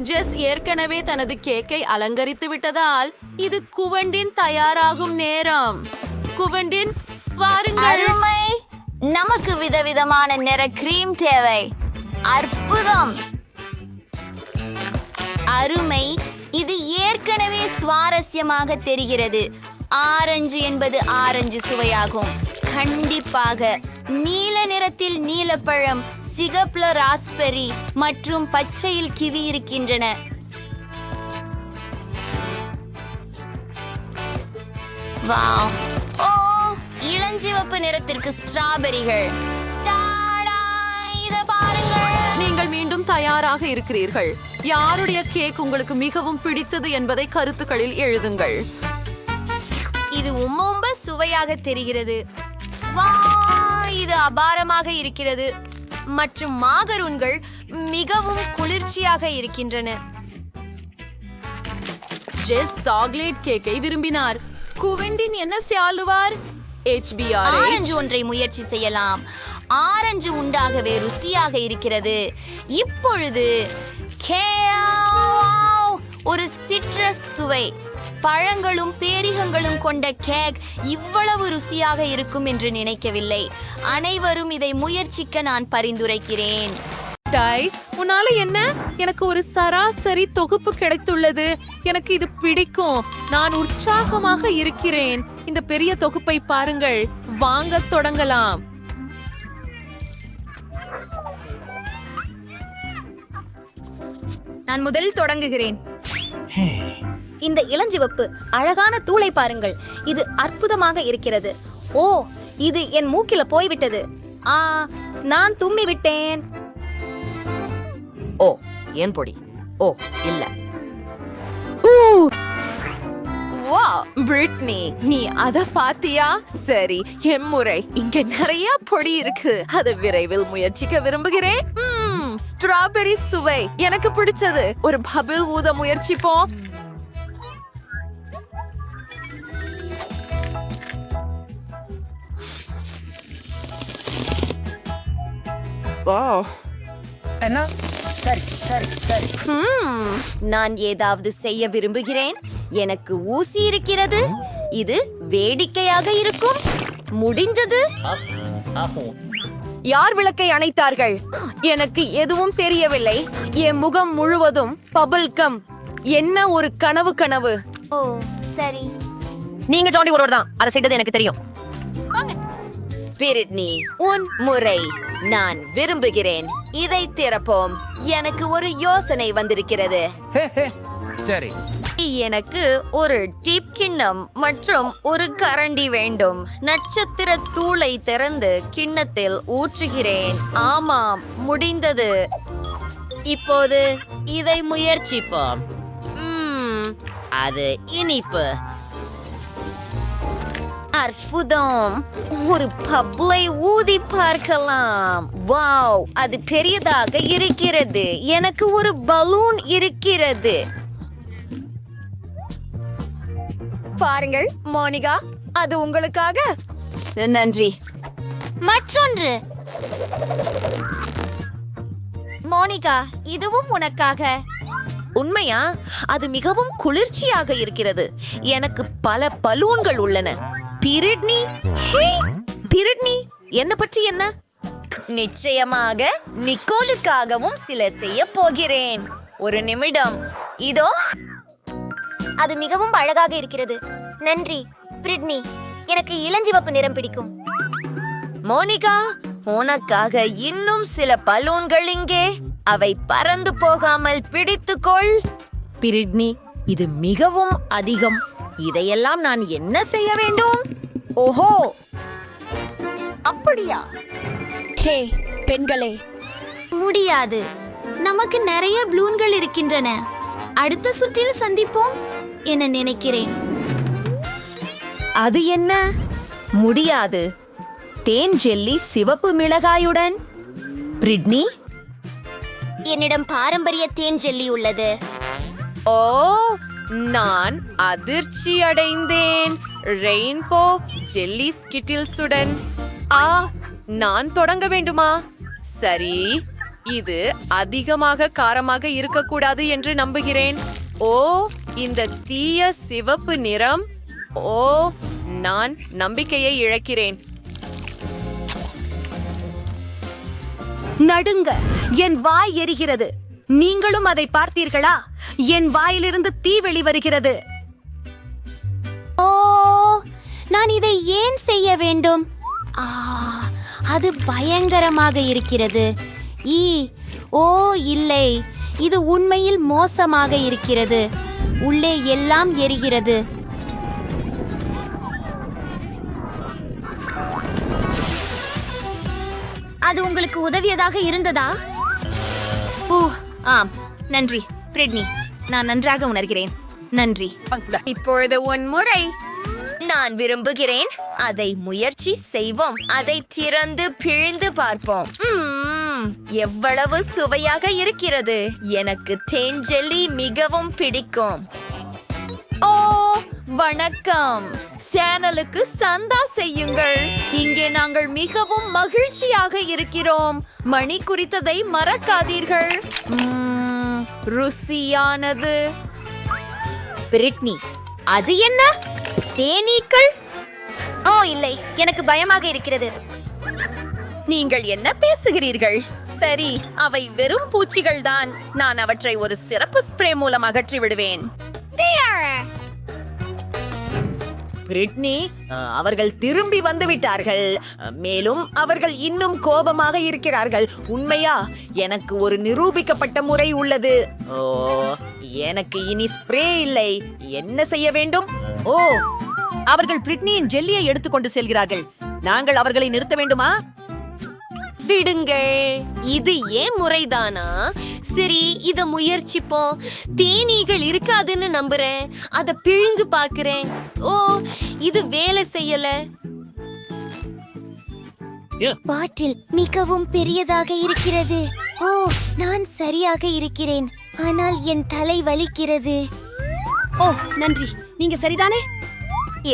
ஜெஸ் ஏற்கனவே தனது கேக்கை அலங்கரித்து விட்டதால் இது குவண்டின் தயாராகும் நேரம். குவண்டின், வாருங்கள். அருமை. நமக்கு விதவிதமான நிற கிரீம் தேவை. அற்புதம். அருமை. இது ஏற்கனவே சுவாரஸ்யமாக தெரிகிறது. ஆரஞ்சு என்பது ஆரஞ்சு சுவையாகும். கண்டிப்பாக. நீல நிறத்தில் நீலப்பழம், சிகப்புல ராஸ்பெரி மற்றும் பச்சையில் கிவி இருக்கின்றன. வாவ். ஓ, இளஞ்சிவப்பு நிறத்திற்கு ஸ்ட்ராபெரிகள். டாடா, இத பாருங்கள். நீங்கள் மீண்டும் தயாராக இருக்கிறீர்கள். யாருடைய கேக் உங்களுக்கு மிகவும் பிடித்தது என்பதை கருத்துக்களில் எழுதுங்கள். இது ரொம்ப சுவையாக தெரிகிறது. வா, இது அபாரமாக இருக்கிறது. மற்றும் மாகரூன்கள் மிகவும் குளிர்ச்சியாக இருக்கின்றன. ஜெஸ் சாக்லேட் கேக்கை விரும்பினார். குவெண்டின் என்ன செய்வார்? HBR ஆரஞ்சு ஒன்றை முயற்சி செய்யலாம். ஆரஞ்சு உண்டாகவே ருசியாக இருக்கிறது. இப்பொழுது ஒரு சிட்ரஸ் சுவை. பழங்களும் பேரிகங்களும் கொண்ட கேக் இவ்வளவு ருசியாக இருக்கும் என்று நினைக்கவில்லை. அனைவரும் இதை முயற்சிக்க நான் பரிந்துரைக்கிறேன். டாய், உன்னால என்ன? எனக்கு ஒரு சராசரி தொகுப்பு கிடைத்துள்ளது. எனக்கு இது பிடிக்கும். நான் உற்சாகமாக இருக்கிறேன். இந்த பெரிய தொகுப்பை பாருங்கள். வாங்கத் தொடங்கலாம். நான் முதலில் தொடங்குகிறேன். இந்த இளஞ்சிவப்பு அழகான தூளை பாருங்கள். இது அற்புதமாக இருக்கிறது. ஓ, இது என் மூக்கில போய்விட்டது. நான் தும்மி விட்டேன். ஓ, ஏன் பொடி? ஓ, இல்ல. வா, பிரிட்னி, நீ அத பாத்தியா? சரி, எம்முறை. இங்க நிறைய பொடி இருக்கு. அதை விரைவில் முயற்சிக்க விரும்புகிறேன். ஸ்ட்ராபெரி சுவை எனக்கு பிடிச்சது. ஒரு பபிள் ஊத முயற்சிப்போம். என்ன? சரி சரி சரி. நான் ஏதாவது செய்ய விரும்புகிறேன். எனக்கு ஊசி இருக்கிறது. இது வேடிக்கையாக இருக்கும். முடிந்தது. யார் விளக்கை அணைத்தார்கள்? எனக்கு எதுவும் தெரியவில்லை. என் முகம் முழுவதும் பபிள் கம். என்ன ஒரு கனவு. ஓ, சரி. நீங்க ஜாண்டி ஒருவர் தான் அதை செய்தது எனக்கு தெரியும். பிரிட்னி, உன் முறை. நான் விரும்புகிறேன். இதை திறப்போம். எனக்கு ஒரு யோசனை வந்திருக்கிறது. சரி. எனக்கு ஒரு டிப் கிண்ணம் மற்றும் ஒரு கரண்டி வேண்டும். நட்சத்திர தூளை திறந்து கிண்ணத்தில் ஊற்றுகிறேன். ஆமாம், முடிந்தது. இப்போது இதை முயற்சிப்போம். அது இனிப்பு. அற்புதம். ஒரு பப்ளை ஊதி பார்க்கலாம். வாவ், அது பெரியதாக இருக்கிறது. எனக்கு ஒரு பலூன் இருக்கிறது. பாருங்கள் மோனிகா, அது உங்களுக்காக. நன்றி. மற்றொன்று. மோனிகா, இதுவும் உனக்காக. உண்மையா? அது மிகவும் குளிர்ச்சியாக இருக்கிறது. எனக்கு பல பலூன்கள் உள்ளன. பிரிட்னி, பிரிட்னி, என்ன பற்றி என்ன? நிச்சயமாக நிக்கோலுக்காகவும் சில செய்ய போகிறேன். ஒரு நிமிடம். இதோ. அது மிகவும் அழகாக இருக்கிறது. நன்றி பிரிட்னி. எனக்கு இளஞ்சிவப்பு நிறம் பிடிக்கும். மோனிகா, உனக்காக இன்னும் சில பலூன்கள் இங்கே. அவை பறந்து போகாமல் பிடித்துக்கொள். பிரிட்னி, இது மிகவும் அதிகம். இதையெல்லாம் நான் என்ன செய்ய வேண்டும்? ஓஹோ, அப்படியா? ஹே பெண்களே, முடியாது. நமக்கு நிறைய பலூன்கள் இருக்கின்றன. அடுத்த சுற்றில் சந்திப்போம் என நினைக்கிறேன். அது என்ன? முடியாது. தேன் ஜெல்லி சிவப்பு மிளகாயுடன். பிரிட்னி, என்னிடம் பாரம்பரிய தேன் ஜெல்லி உள்ளது. ஓ, நான் அதிர்ச்சி அடைந்தேன். ரெயின்போ ஜெல்லி ஸ்கிட்டில்ஸுடன். நான் தொடங்க வேண்டுமா? சரி, இது அதிகமாக காரமாக இருக்கக்கூடாது என்று நம்புகிறேன். ஓ, இந்த தீய சிவப்பு நிறம். ஓ, நான் நம்பிக்கையை இழக்கிறேன். நடுங்க, என் வாய் எரிகிறது. நீங்களும் அதை பார்த்தீர்களா? என் வாயிலிருந்து தீ வெளிவருகிறது. ஓ, நான் இதை ஏன் செய்ய வேண்டும்? அது பயங்கரமாக இருக்கிறது. ஓ இல்லை, இது உண்மையில் மோசமாக இருக்கிறது. உள்ளே எல்லாம் எரிகிறது. அது உங்களுக்கு உதவியதாக இருந்ததா? ஓ ஆம், நன்றி பிரிட்னி. நான் நன்றாக உணர்கிறேன். நன்றி. இப்பொழுது உன் முறை. நான் விரும்புகிறேன். அதை முயற்சி செய்வோம். அதை திறந்து பிழிந்து பார்ப்போம். எவ்வளவு சுவையாக இருக்கிறது. எனக்கு தேன் ஜெல்லி மிகவும் பிடிக்கும். ஓ வணக்கம். சேனலுக்கு சந்தா செய்யுங்கள். இங்கே நாங்கள் மிகவும் மகிழ்ச்சியாக இருக்கிறோம். மணி குறித்ததை மறக்காதீர்கள். ருசியானது. பிரிட்னி, அது என்ன? தேனீக்கள்? ஓ இல்லை, எனக்கு பயமாக இருக்கிறது. நீங்கள் என்ன பேசுகிறீர்கள்? சரி, அவை வெறும் பூச்சிகள் தான். நான் அவற்றை ஒரு சிறப்பு ஸ்ப்ரே மூலம் அகற்றி விடுவேன். பிரிட்னி, அவர்கள் திரும்பி வந்து விட்டார்கள். மேலும் அவர்கள் இன்னும் கோபமாக இருக்கிறார்கள். உண்மையா? எனக்கு ஒரு நிரூபிக்கப்பட்ட முறை உள்ளது. ஓ, எனக்கு இனி ஸ்ப்ரே இல்லை. என்ன செய்ய வேண்டும்? ஓ, அவர்கள் பிரிட்னியின் ஜெல்லியை எடுத்துக்கொண்டு செல்கிறார்கள். நாங்கள் அவர்களை நிறுத்த வேண்டுமா? விடுங்கள். இது ஏன் முறைதானா? சரி, இத முயற்சிப்போம். தேனீகள் இருக்காதுன்னு நம்புறேன். அத பிழிந்து பார்க்கிறேன். ஓ, இது வேலை செய்யல. பாட்டில் மிகவும் பெரியதாக இருக்கிறது. ஓ, நான் சரியாக இருக்கிறேன். ஆனால் என் தலை வலிக்கிறது. ஓ நன்றி, நீங்க சரிதானே?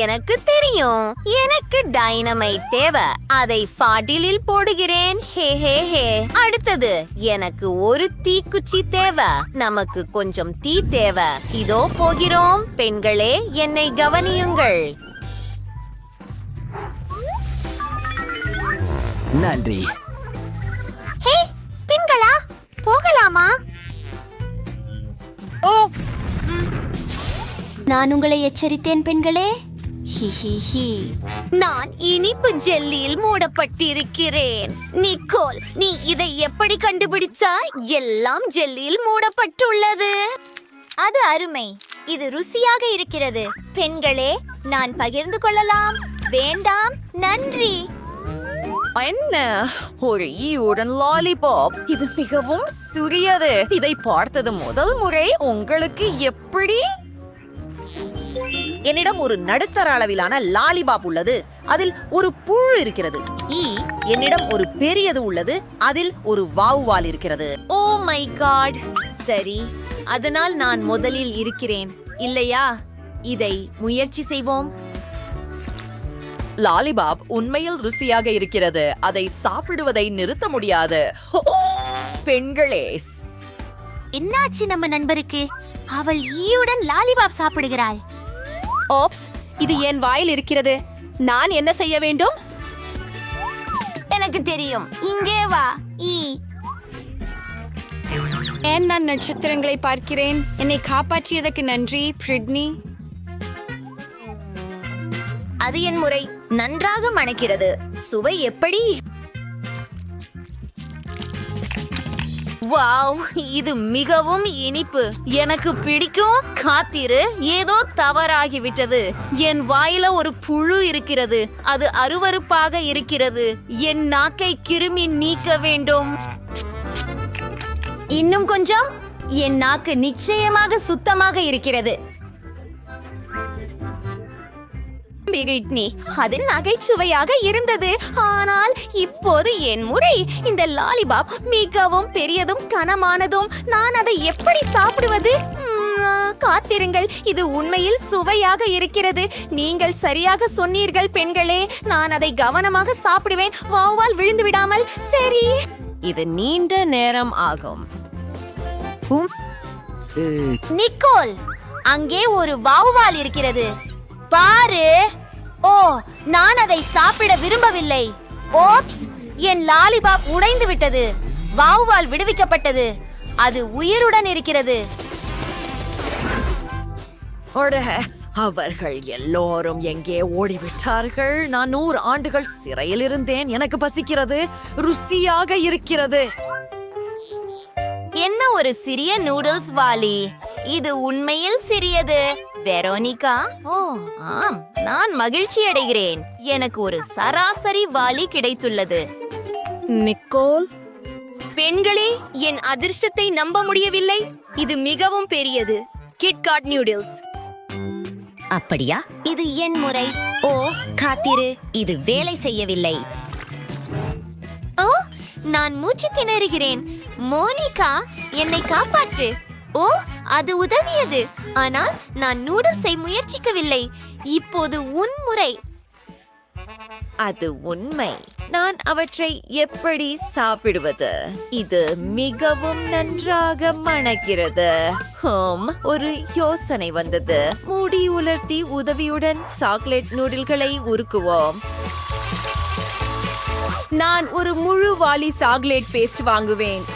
எனக்கு தெரியும். எனக்கு டைனமைட் தேவை. அதை பாட்டிலில் போடுகிறேன். ஹே ஹே ஹே. அடுத்தது, எனக்கு ஒரு தீக்குச்சி தேவை. நமக்கு கொஞ்சம் தீ தேவை. இதோ போகிறோம். பெண்களே, என்னை கவனியுங்கள். நன்றி. ஹே, பெண்களா, போகலாமா? ஓ, நான் உங்களை எச்சரித்தேன் பெண்களே. நான் இனிப்பு ஜெல்லியில் மூடப்பட்டிருக்கிறேன். நிக்கோல், நீ இதை எப்படி கண்டுபிடிச்சாய்? எல்லாம் ஜெல்லியில் மூடப்பட்டுள்ளது. அது அருமை. இது ருசியாக இருக்கிறது. பெண்களே, நான் பகிர்ந்து கொள்ளலாம். வேண்டாம், நன்றி. என்ன? ஒரு ஈயுடன் லாலிபாப். இது மிகவும் சிறியது. இதை பார்த்தது முதல் முறை உங்களுக்கு எப்படி? என்னிடம் ஒரு நடுத்தர அளவிலான லாலிபாப் உள்ளது. அதில் ஒரு புழு இருக்கிறது. என்னிடம் ஒரு பெரியது உள்ளது. அதில் ஒரு வாவுவால் இருக்கிறது. Oh my god. சரி, அதனால் நான் முதலில் இருக்கிறேன் இல்லையா? இதை முயற்சி செய்வோம். லாலிபாப் உண்மையில் ருசியாக இருக்கிறது. அதை சாப்பிடுவதை நிறுத்த முடியாது. பெண்களே, என்னாச்சு நம்ம நண்பருக்கு? அவள் ஈயுடன் லாலிபாப் சாப்பிடுகிறாள். ஓப்ஸ், இது என் வாயில் இருக்கிறது. நான் என்ன செய்ய வேண்டும்? எனக்கு தெரியும். இங்கே வா. ஏன் நான் நட்சத்திரங்களை பார்க்கிறேன்? என்னை காப்பாற்றியதற்கு நன்றி பிரிட்னி. அது என் முறை. நன்றாக மணக்கிறது. சுவை எப்படி? வாவ், இது மிகவும் இனிப்பு. எனக்கு பிடிக்கும். காத்திரு, ஏதோ தவறாகிவிட்டது. என் வாயில ஒரு புழு இருக்கிறது. அது அருவருப்பாக இருக்கிறது. என் நாக்கை கிருமி நீக்க வேண்டும். இன்னும் கொஞ்சம். என் நாக்கு நிச்சயமாக சுத்தமாக இருக்கிறது. பிரிட்னி, அது நகைச்சுவையாக இருந்தது. ஆனால் இப்போது என் முறை. இந்த லாலிபாப் மிகவும் பெரியதும் கனமானதும். நான் அதை எப்படி சாப்பிடுவது? காத்திருங்கள், இது உண்மையில் சுவையாக இருக்கிறது. நீங்கள் சரியாக சொன்னீர்கள் பெண்களே. நான் அதை கவனமாக சாப்பிடுவேன், வாவால் விழுந்து விடாமல். சரி, இது நீண்ட நேரம் ஆகும். நிக்கோல், அங்கே ஒரு வௌவால் இருக்கிறது. பாரு. ஓ, நான் அதை சாப்பிட விரும்பவில்லை. ஓப்ஸ், என் லாலிபாப் உடைந்து விட்டது. வௌவால் விடுவிக்கப்பட்டது. அது உயிருடன் இருக்கிறது. அவர்கள் எல்லோரும் எங்கே ஓடிவிட்டார்கள்? நான் 100 ஆண்டுகள் சிறையில் இருந்தேன். எனக்கு பசிக்கிறது. ருசியாக இருக்கிறது. என்ன ஒரு சிறிய நூடுல்ஸ் வாலி. இது உண்மையில் சிறியது. வெரோனிகா, ஓ ஆம், நான் மகிழ்ச்சி அடைகிறேன். எனக்கு ஒரு சராசரி வாலி கிடைத்துள்ளது. நிக்கோல், பெண்களே, என் அதிர்ஷ்டத்தை நம்ப முடியவில்லை. இது மிகவும் பெரியது. KitKat noodles. அப்படியா? இது என் முறை. ஓ, காத்திரு, இது வேலை செய்யவில்லை. ஓ, நான் மூச்சு திணறுகிறேன். மோனிகா, என்னை காப்பாற்று. ஓ, அது உதவியது. ஆனால் நான் நூடுல்ஸை முயற்சிக்கவில்லை. இப்போது உன் முறை. அது உண்மை. நான் அவற்றை எப்படி சாப்பிடுவது? இது மிகவும் நன்றாக மணக்கிறது. ஒரு யோசனை வந்தது. மூடி உலர்த்தி உதவியுடன் சாக்லேட் நூடுல்களை உருக்குவோம். நான் ஒரு முழு வாளி சாக்லேட் பேஸ்ட் வாங்குவேன்.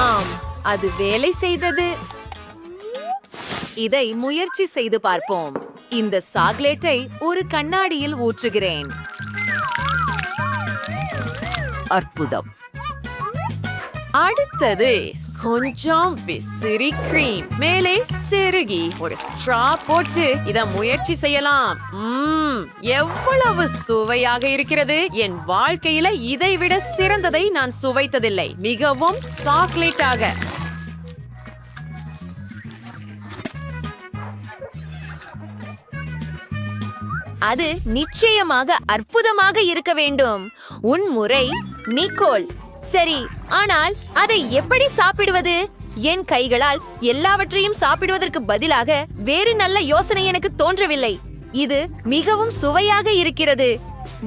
ஆம், அது வேலை செய்தது. இதை முயற்சி செய்து பார்ப்போம். இந்த சாக்லேட்டை ஒரு கண்ணாடியில் ஊற்றுகிறேன். அற்புதம். அடுத்தது கொஞ்சம் விசிறி கிரீம். மேலே செருகி ஒரு ஸ்ட்ரா போட்டு இத முயற்சி செய்யலாம். எவ்வளவு சுவையாக இருக்கிறது. என் வாழ்க்கையில இதை விட சிறந்ததை நான் சுவைத்ததில்லை. மிகவும் சாக்லேட்டாக. அது நிச்சயமாக அற்புதமாக இருக்க வேண்டும். உன் முறை, நிக்கோல். சரி, ஆனால் அதை எப்படி சாப்பிடுவது? என் கைகளால் எல்லாவற்றையும் சாப்பிடுவதற்கு பதிலாக வேறு நல்ல யோசனை எனக்கு தோன்றவில்லை. இது மிகவும் சுவையாக இருக்கிறது.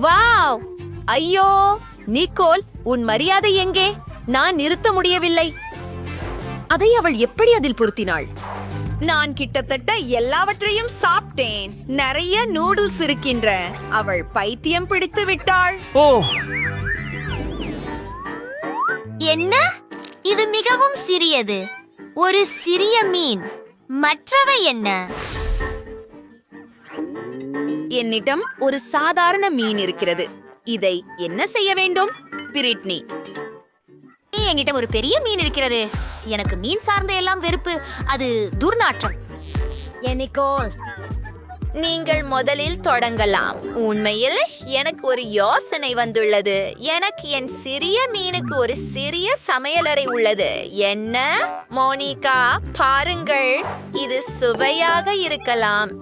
வாவ்! ஐயோ, நிக்கோல், உன் மரியாதை எங்கே? நான் நிறுத்த முடியவில்லை. அதை அவள் எப்படி அதில் பொருத்தினாள்? நான் கிட்டத்தட்ட எல்லாவற்றையும் சாப்பிட்டேன். நிறைய நூடுல்ஸ் இருக்கின்ற. அவள் பைத்தியம் பிடித்து விட்டாள். ஓ, என்ன? இது மிகவும் சிறியது. ஒரு சிறிய மீன். மற்றவை என்ன? என்னிடம் ஒரு சாதாரண மீன் இருக்கிறது. இதை என்ன செய்ய வேண்டும்? பிரிட்னி, என்கிட்ட ஒரு பெரிய மீன் இருக்கிறது. எனக்கு மீன் சார்ந்த எல்லாம் வெறுப்பு. அது துர்நாற்றம். நிக்கோல், நீங்கள் முதலில் தொடங்கலாம். உண்மையில் எனக்கு ஒரு யோசனை வந்துள்ளது. எனக்கு என் சிறிய மீனுக்கு ஒரு சிறிய சமையலறை உள்ளது. என்ன மோனிகா, பாருங்கள், இது சுவையாக இருக்கலாம்.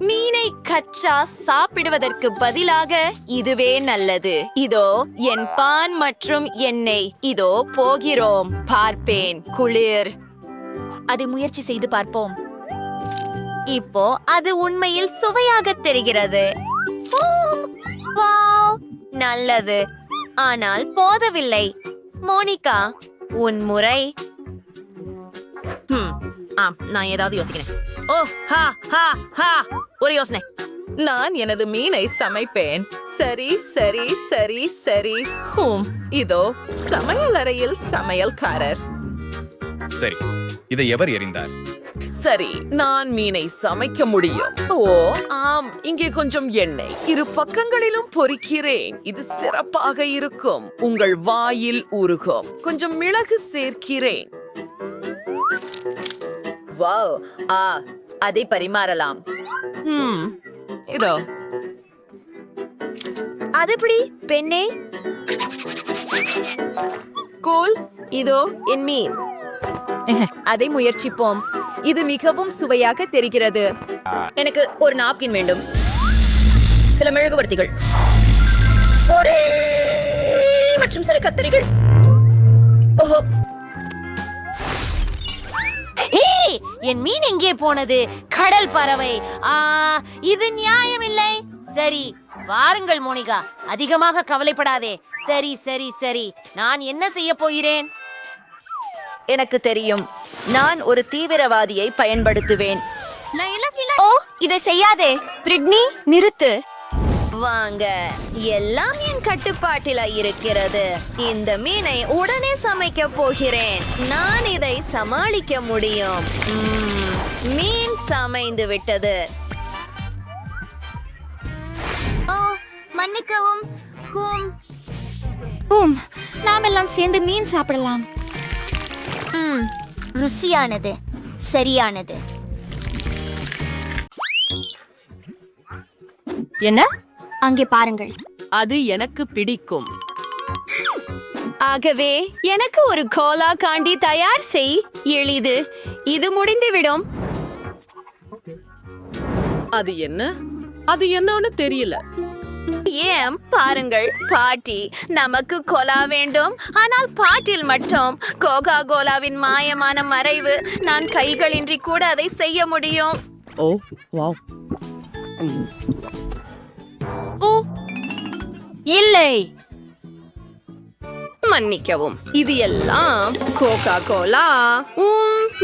மீனை கச்சா சாப்பிடுவதற்கு பதிலாக இதுவே நல்லது. இதோ என் பான் மற்றும் எண்ணெய். இதோ போகிறோம். பார்ப்பேன். குளிர். அதை முயற்சி செய்து பார்ப்போம். இப்போ அது உண்மையில் சுவையாக தெரிகிறது. வாவ், நல்லது. ஆனால் போதவில்லை. மோனிகா, உன் முறை. நான் ஏதாவது யோசிக்கிறேன். ஓ, ஹா ஹா ஹா, ஒரு யோசனை. நான் எனது மீனை சமைப்பேன். சரி சரி சரி சரி. இதோ சமையலறையில் சமையல்காரர். சரி, இதை எவர் எறிந்தார்? சரி, நான் மீனை சமைக்க முடியும். ஓ ஆம், இங்கே கொஞ்சம் எண்ணெய், இரு பக்கங்களிலும் பொரிக்கிறேன். இது சிறப்பாக இருக்கும். உங்கள் வாயில் ஊறுகும். கொஞ்சம் மிளகு சேர்க்கிறேன். வாவ், அதை பரிமாறலாம். இதோ அதுபடி பெண்ணே. கோல், இதோ என் மீன். அதை முயற்சிப்போம். இது மிகவும் சுவையாக தெரிகிறது. எனக்கு ஒரு நாப்கின் வேண்டும், சில மெழுகுவர்த்திகள் மற்றும் சில கத்தரிகள். ஓஹோ, என் மீன் எங்கே போனது? கடல் பறவை. இது நியாயமில்லை. சரி, வாருங்கள் மோனிகா, அதிகமாக கவலைப்படாதே. சரி சரி சரி, நான் என்ன செய்ய போகிறேன்? எனக்கு தெரியும், நான் ஒரு தீவிரவாதியை பயன்படுத்துவேன். ஓ, இதை செய்யாதே பிரிட்னி, நிறுத்து. வாங்க, எல்லாம் என் கட்டுப்பாட்டில இருக்கிறது. இந்த மீனை உடனே சமைக்க போகிறேன். நான் இதை சமாளிக்க முடியும். மீன் சமைந்து விட்டது. மன்னிக்கவும். நாம் எல்லாம் சேர்ந்து மீன் சாப்பிடலாம். ருசியானது, சரியானது. என்ன? அங்கே பாருங்கள். அது எனக்கு பிடிக்கும். ஆகவே எனக்கு ஒரு கோலா காண்டி தயார் செய். எளிது, இது முடிந்துவிடும். அது என்ன? அது என்னன்னு தெரியல. ஏன் பாருங்கள் பாட்டி, நமக்கு கோலா வேண்டும். ஆனால் பாட்டில் மட்டும் கோகா கோலாவின் மாயமான மறைவு. நான் கைகளின்றி கூட அதை செய்ய முடியும். ஓ வாவ். ஓ இல்லை, மன்னிக்கவும், இது எல்லாம் கோகா கோலா.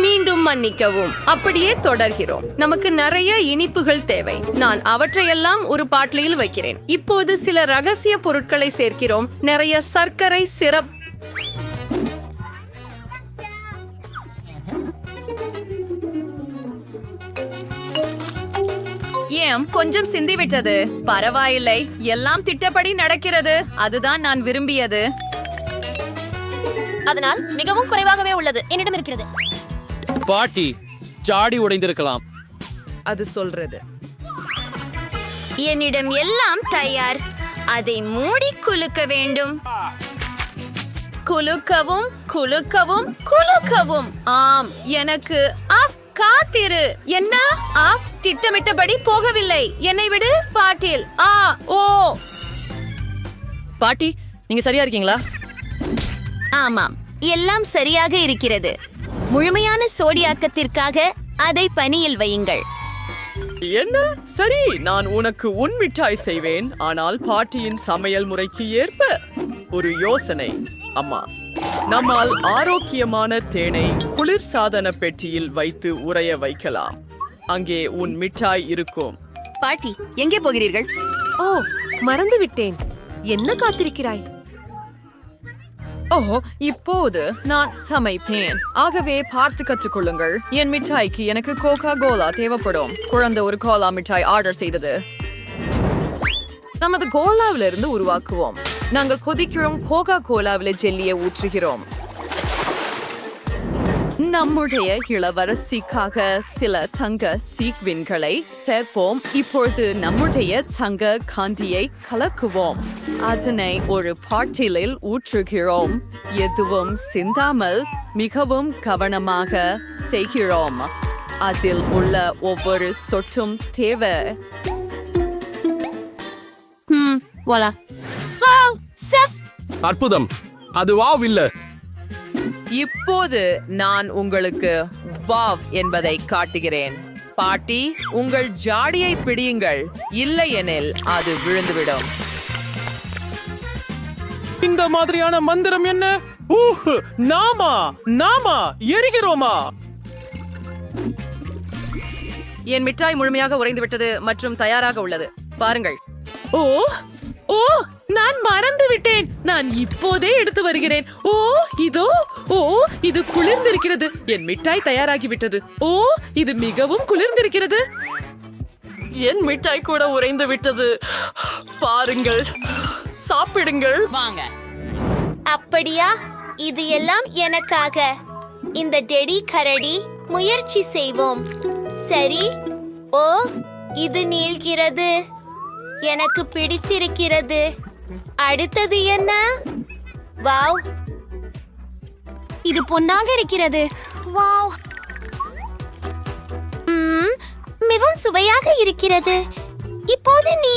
மீண்டும் மன்னிக்கவும். அப்படியே தொடர்கிறோம். நமக்கு நிறைய இனிப்புகள் தேவை. நான் அவற்றையெல்லாம் ஒரு பாட்டிலில் வைக்கிறேன். இப்போது சில ரகசிய பொருட்களை சேர்க்கிறோம். நிறைய சர்க்கரை சிரப். ஏன் கொஞ்சம் சிந்திவிட்டது? பரவாயில்லை, எல்லாம் திட்டப்படி நடக்கிறது. அதுதான் நான் விரும்பியது. அதனால் மிகவும் குறைவாகவே உள்ளது என்னிடம் இருக்கிறது. பாட்டி, ஜாடி உடைந்திருக்கலாம். அது சொல்றது. என்னிடம் எல்லாம் தயார். அதை மூடி குலுக்க வேண்டும். குலுக்கவும் குலுக்கவும் குலுக்கவும். ஆம், எனக்கு காத்திரு. என்ன? திட்டமிட்டபடி போகவில்லை. என்னை விடு பாட்டில். ஓ பாட்டி, நீங்க சரியா இருக்கீங்களா? ஆமாம், எல்லாம் சரியாக இருக்கிறது. முழுமையான சோடியாக்கத்திற்காக அதை பனியில் வையுங்கள். என்ன? சரி, நான் உனக்கு உன் மிட்டாய் செய்வேன். ஆனால் பாட்டியின் சமையல் முறைக்கு ஏற்ப ஒரு யோசனை. அம்மா, நம்மால் ஆரோக்கியமான தேனை குளிர்சாதன பெட்டியில் வைத்து உறைய வைக்கலாம். அங்கே உன் மிட்டாய் இருக்கும். பாட்டி, எங்கே போகிறீர்கள்? ஓ, மறந்து விட்டேன். என்ன காத்திருக்கிறாய்? ஓ, இப்போது நான் சமைப்பேன். ஆகவே பார்த்து கற்றுக்கொள்ளுங்கள். என் மிட்டாய்க்கு எனக்கு கோகா கோலா தேவைப்படும். குழந்தை ஒரு கோலா மிட்டாய் ஆர்டர் செய்தது. நமது கோலாவிலிருந்து உருவாக்குவோம். நாங்கள் கொதிக்கிறோம். கோகா கோலாவில் ஜெல்லியை ஊற்றுகிறோம். நம்முடைய இளவரசிக்காக சில தங்க சீக்வின்களை சேர்ப்போம். இப்பொழுது நம்முடைய தங்க காந்தியை கலக்குவோம். அதனை ஒரு பாட்டிலில் ஊற்றுகிறோம். எதுவும் சிந்தாமல் மிகவும் கவனமாக செய்கிறோம். அதில் உள்ள ஒவ்வொரு சொட்டும் தேவை. அற்புதம். அது வாவ் இல்ல. இப்போது நான் உங்களுக்கு வாவ் என்பதை காட்டுகிறேன். பாட்டி, உங்கள் ஜாடியை பிடியுங்கள். இல்லையெனில் அது விழுந்துவிடும். இந்த மாதிரியான மந்திரம் என்ன? நாமா எரிகிறோமா? என் மிட்டாய் முழுமையாக உறைந்து விட்டது மற்றும் தயாராக உள்ளது. பாருங்கள். ஓ, ஓ, நான் மறந்து விட்டேன். நான் இப்போதே எடுத்து வருகிறேன். இது குளிர்ந்திருக்கிறது. என் மிட்டாய் தயாராகிவிட்டது. இது மிகவும் குளிர்ந்திருக்கிறது. என் மிட்டாய் கூட உறைந்து விட்டது. பாருங்கள், சாப்பிடுங்கள். வாங்க. அப்படியா? இது எல்லாம் எனக்காக. இந்த டெடி கரடி முயற்சி செய்வோம். சரி. ஓ, இது நீள்கிறது. எனக்கு பிடிச்சிருக்கிறது. அடுத்தது என்ன? வாவ், இது பொன்னாக இருக்கிறது. வாவ், மிகவும் சுவையாக இருக்கிறது. இப்போது நீ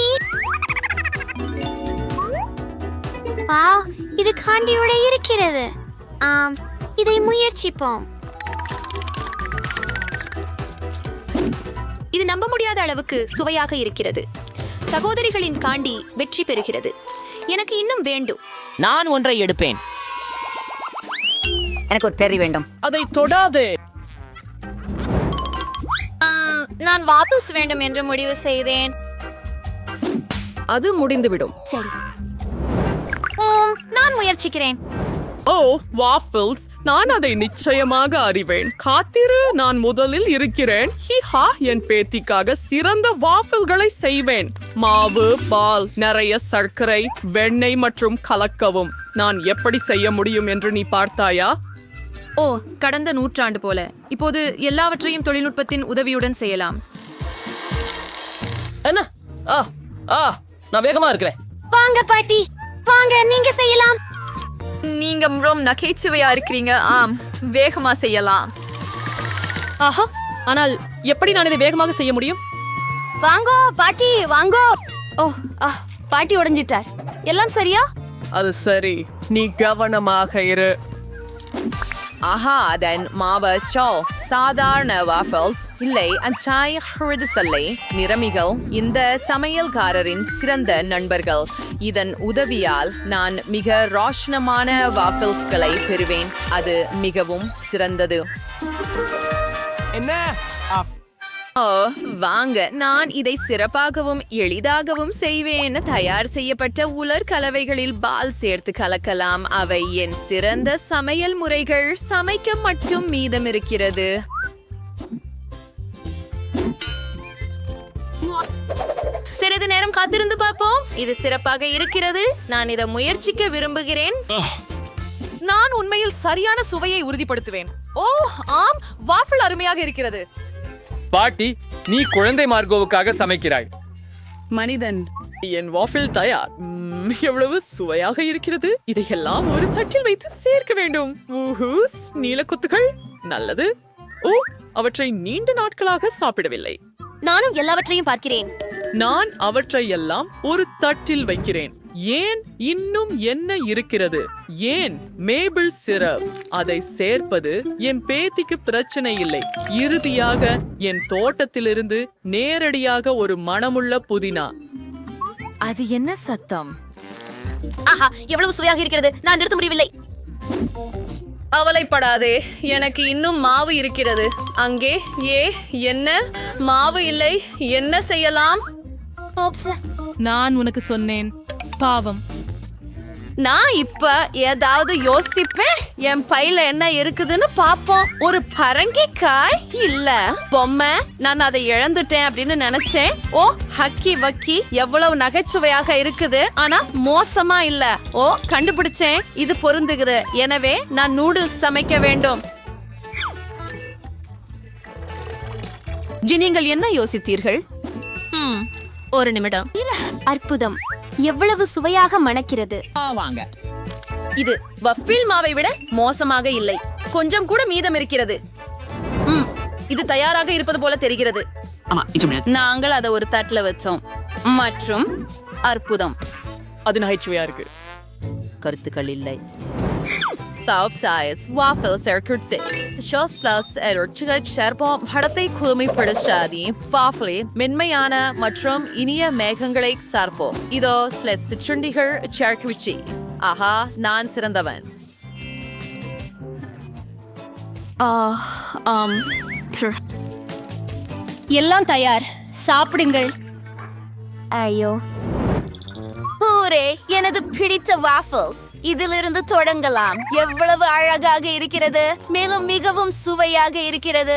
வாவ், இது காண்டியோட இருக்கிறது. ஆம், இதை முயற்சிப்போம். இது நம்ப முடியாத அளவுக்கு சுவையாக இருக்கிறது. சகோதரிகளின் காண்டி வெற்றி பெறுகிறது. எனக்கு இன்னும் வேண்டும். நான் ஒன்றை எடுப்பேன். எனக்கு ஒரு பெர்ரி வேண்டும். அதை தொடாதே. நான் வாபிள்ஸ் வேண்டும் என்று முடிவு செய்தேன். அது முடிந்துவிடும். சரி, நான் முயற்சிக்கிறேன். ஓ, வாஃபிள்ஸ், நான் அதை நிச்சயமாக அறிவேன். காத்திரு, நான் முதலில் இருக்கிறேன். ஹிஹா, என் பேத்திக்காக சிறந்த வாஃபிள்களை செய்வேன். மாவு, பால், நிறைய சர்க்கரை, வெண்ணெய் மற்றும் கலக்கவும். நான் எப்படி செய்ய முடியும் என்று நீ பார்த்தாயா? ஓ, கடந்த நூற்றாண்டு போல. இப்போது எல்லாவற்றையும் தொழில்நுட்பத்தின் உதவியுடன் செய்யலாம். என்ன? நான் வேகமா இருக்கிறேன். வாங்க பாட்டி, வாங்க, நீங்க செய்யலாம். நீங்க ரொம்ப நகைச்சுவையா இருக்கிறீங்க. ஆம், வேகமா செய்யலாம். ஆஹா, ஆனால் எப்படி நான் இதை வேகமாக செய்ய முடியும்? வாங்கோ பாட்டி, வாங்கோ. ஓ, பாட்டி உடைஞ்சிட்டார். எல்லாம் சரியா? அது சரி, நீ கவனமாக இரு. ஆஹா, அதன் மாவஸ்டோ சாதாரண வாஃபிள்ஸ் இல்லை. அன்றை நிறமிகள் இந்த சமையல்காரரின் சிறந்த நண்பர்கள். இதன் உதவியால் நான் மிக ரோஷனமான வாஃபிள்ஸ்களை பெறுவேன். அது மிகவும் சிறந்தது. என்ன? ஓ, வாங்க, நான் இதை சிறப்பாகவும் எளிதாகவும் செய்வேன். தயார் செய்யப்பட்ட உலர் கலவைகளில் பால் சேர்த்து கலக்கலாம். அவை என் சிறந்த சமையல் முறைகள். சமைக்க மட்டும் மீதம் இருக்கிறது. சிறிது நேரம் காத்திருந்து பார்ப்போம். இது சிறப்பாக இருக்கிறது. நான் இதை முயற்சிக்க விரும்புகிறேன். நான் உண்மையில் சரியான சுவையை உறுதிப்படுத்துவேன். ஓ, ஆம், வாஃபிள் அருமையாக இருக்கிறது. பாட்டி, நீ குழந்தை மார்கோவுக்காக சமைக்கிறாய். மனிதன், என் வாஃபிள் தயார். எவ்வளவு சுவையாக இருக்கிறது. இதையெல்லாம் ஒரு தட்டில் வைத்து சேர்க்க வேண்டும். நீல கொத்துகள் நல்லது. ஓ, அவற்றை நீண்ட நாட்களாக சாப்பிடவில்லை. நானும் எல்லாவற்றையும் பார்க்கிறேன். நான் அவற்றை எல்லாம் ஒரு தட்டில் வைக்கிறேன். ஏன் இன்னும் என்ன இருக்கிறது? ஏன் மேபிள் சிரப்? அதை சேர்ப்பது என் பேத்திக்கு பிரச்சனை இல்லை. இறுதியாக என் தோட்டத்திலிருந்து நேரடியாக ஒரு மணமுள்ள புதினா. அது என்ன சத்தம்? ஆஹா, எவ்வளவு சுவையாக இருக்கிறது. நான் நிறுத்த முடியவில்லை. அவலைப்படாதே, எனக்கு இன்னும் மாவு இருக்கிறது. அங்கே என்ன மாவு இல்லை. என்ன செய்யலாம்? நான் உனக்கு சொன்னேன், பாவம். நான் இப்ப ஏதாவது யோசிப்பேன். என் பையில என்ன இருக்குதுன்னு பாப்போம். ஒரு பரங்கிக்காய் இல்ல பொம்மை. நான் அதை இழந்துட்டேன் அப்படின்னு நினைச்சேன். ஓ, ஹக்கி வக்கி எவ்வளவு நகைச்சுவையாக இருக்குது. ஆனா மோசமா இல்ல. ஓ, கண்டுபிடிச்சேன். இது பொருந்துகிறது. எனவே நான் நூடுல்ஸ் சமைக்க வேண்டும். நீங்கள் என்ன யோசித்தீர்கள்? ஒரு நிமிடம். அற்புதம், எவ்வளவு சுவையாக மணக்கிறது. வாங்க. இது வஃபில் மாவை விட மோசமாக இல்லை. கொஞ்சம் கூட மீதம் இருக்கிறது. இது தயாராக இருப்பது போல தெரிகிறது. நாங்கள் அதை ஒரு தட்டுல வச்சோம். மற்றும் அற்புதம். அது நகைச்சுவையா இருக்கு. கருத்துக்கள் இல்லை. படத்தை குழுமைப்படுத்தாதி வாஃபிளை மென்மையான மற்றும் இனிய மேகங்களை சார்ப்போம். இதோ சில சிற்றுண்டிகள் சேர்க்குவிச்சி. ஆஹா, நான் சிறந்தவன். எல்லாம் தயார். சாப்பிடுங்கள். ஐயோ, ஹூரே, எனது பிடித்த வாஃபிள்ஸ். இதிலிருந்து தொடங்கலாம். எவ்வளவு அழகாக இருக்கிறது, மேலும் மிகவும் சுவையாக இருக்கிறது.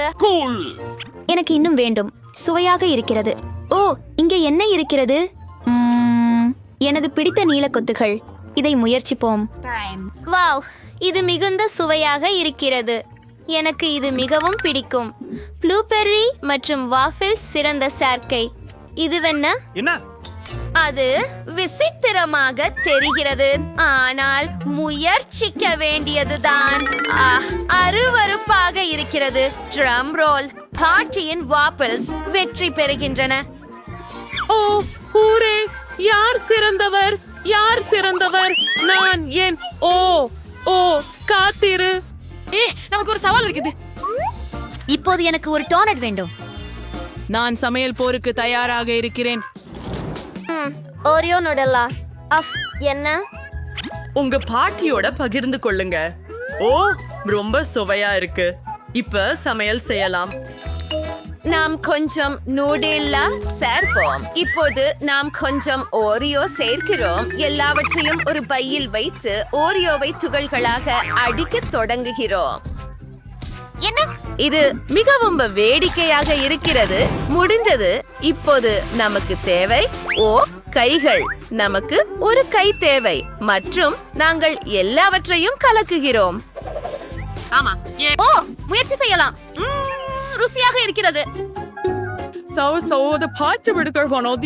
எனக்கு இன்னும் வேண்டும். சுவையாக இருக்கிறது. ஓ, இங்கே என்ன இருக்கிறது? எனது பிடித்த நீலக்கொத்துகள். இதை முயற்சிப்போம். வாவ், இது மிகுந்த சுவையாக இருக்கிறது. எனக்கு இது மிகவும் பிடிக்கும். ப்ளூபெர்ரி மற்றும் வாஃபிள்ஸ் சிறந்த சேர்க்கை. இதுவென்ன? அது விசித்திரமாக தெரிகிறது, ஆனால் முயற்சிக்க வேண்டியதுதான். அருவருப்பாக இருக்கிறது. Drum role. பார்ட்டியின் வாஃபிள்ஸ் வெற்றி பெறுகின்றன. ஓ ஹூரே, யார் சிறந்தவர்? யார் சிறந்தவர்? நான் ஏன்? ஓ ஓ காத்திரு. நமக்கு ஒரு சவால் இருக்குது. இப்போது எனக்கு ஒரு டோனட் வேண்டும். நான் சமையல் போருக்கு தயாராக இருக்கிறேன். ஓரியோ நுடல்லா. அஃப், என்ன? உங்க பாட்டியோட பகிர்ந்து கொள்ளுங்க. ஓ, ரொம்ப சுவையா இருக்கு. இப்ப சமையல் செய்யலாம். நாம் கொஞ்சம் நூடெல்லா சேர்ப்போம். இப்போது நாம் கொஞ்சம் ஓரியோ சேர்க்கிறோம். எல்லாவற்றையும் ஒரு பையில் வைத்து ஓரியோவை துகள்களாக அடிக்க தொடங்குகிறோம். இது மிகவும் வேடிக்கையாக இருக்கிறது. முடிந்தது. இப்போது நமக்கு தேவை கைகள். நமக்கு ஒரு கை தேவை மற்றும் நாங்கள் எல்லாவற்றையும் கலக்குகிறோம். ஓ, முயற்சி செய்யலாம். ருசியாக இருக்கிறது.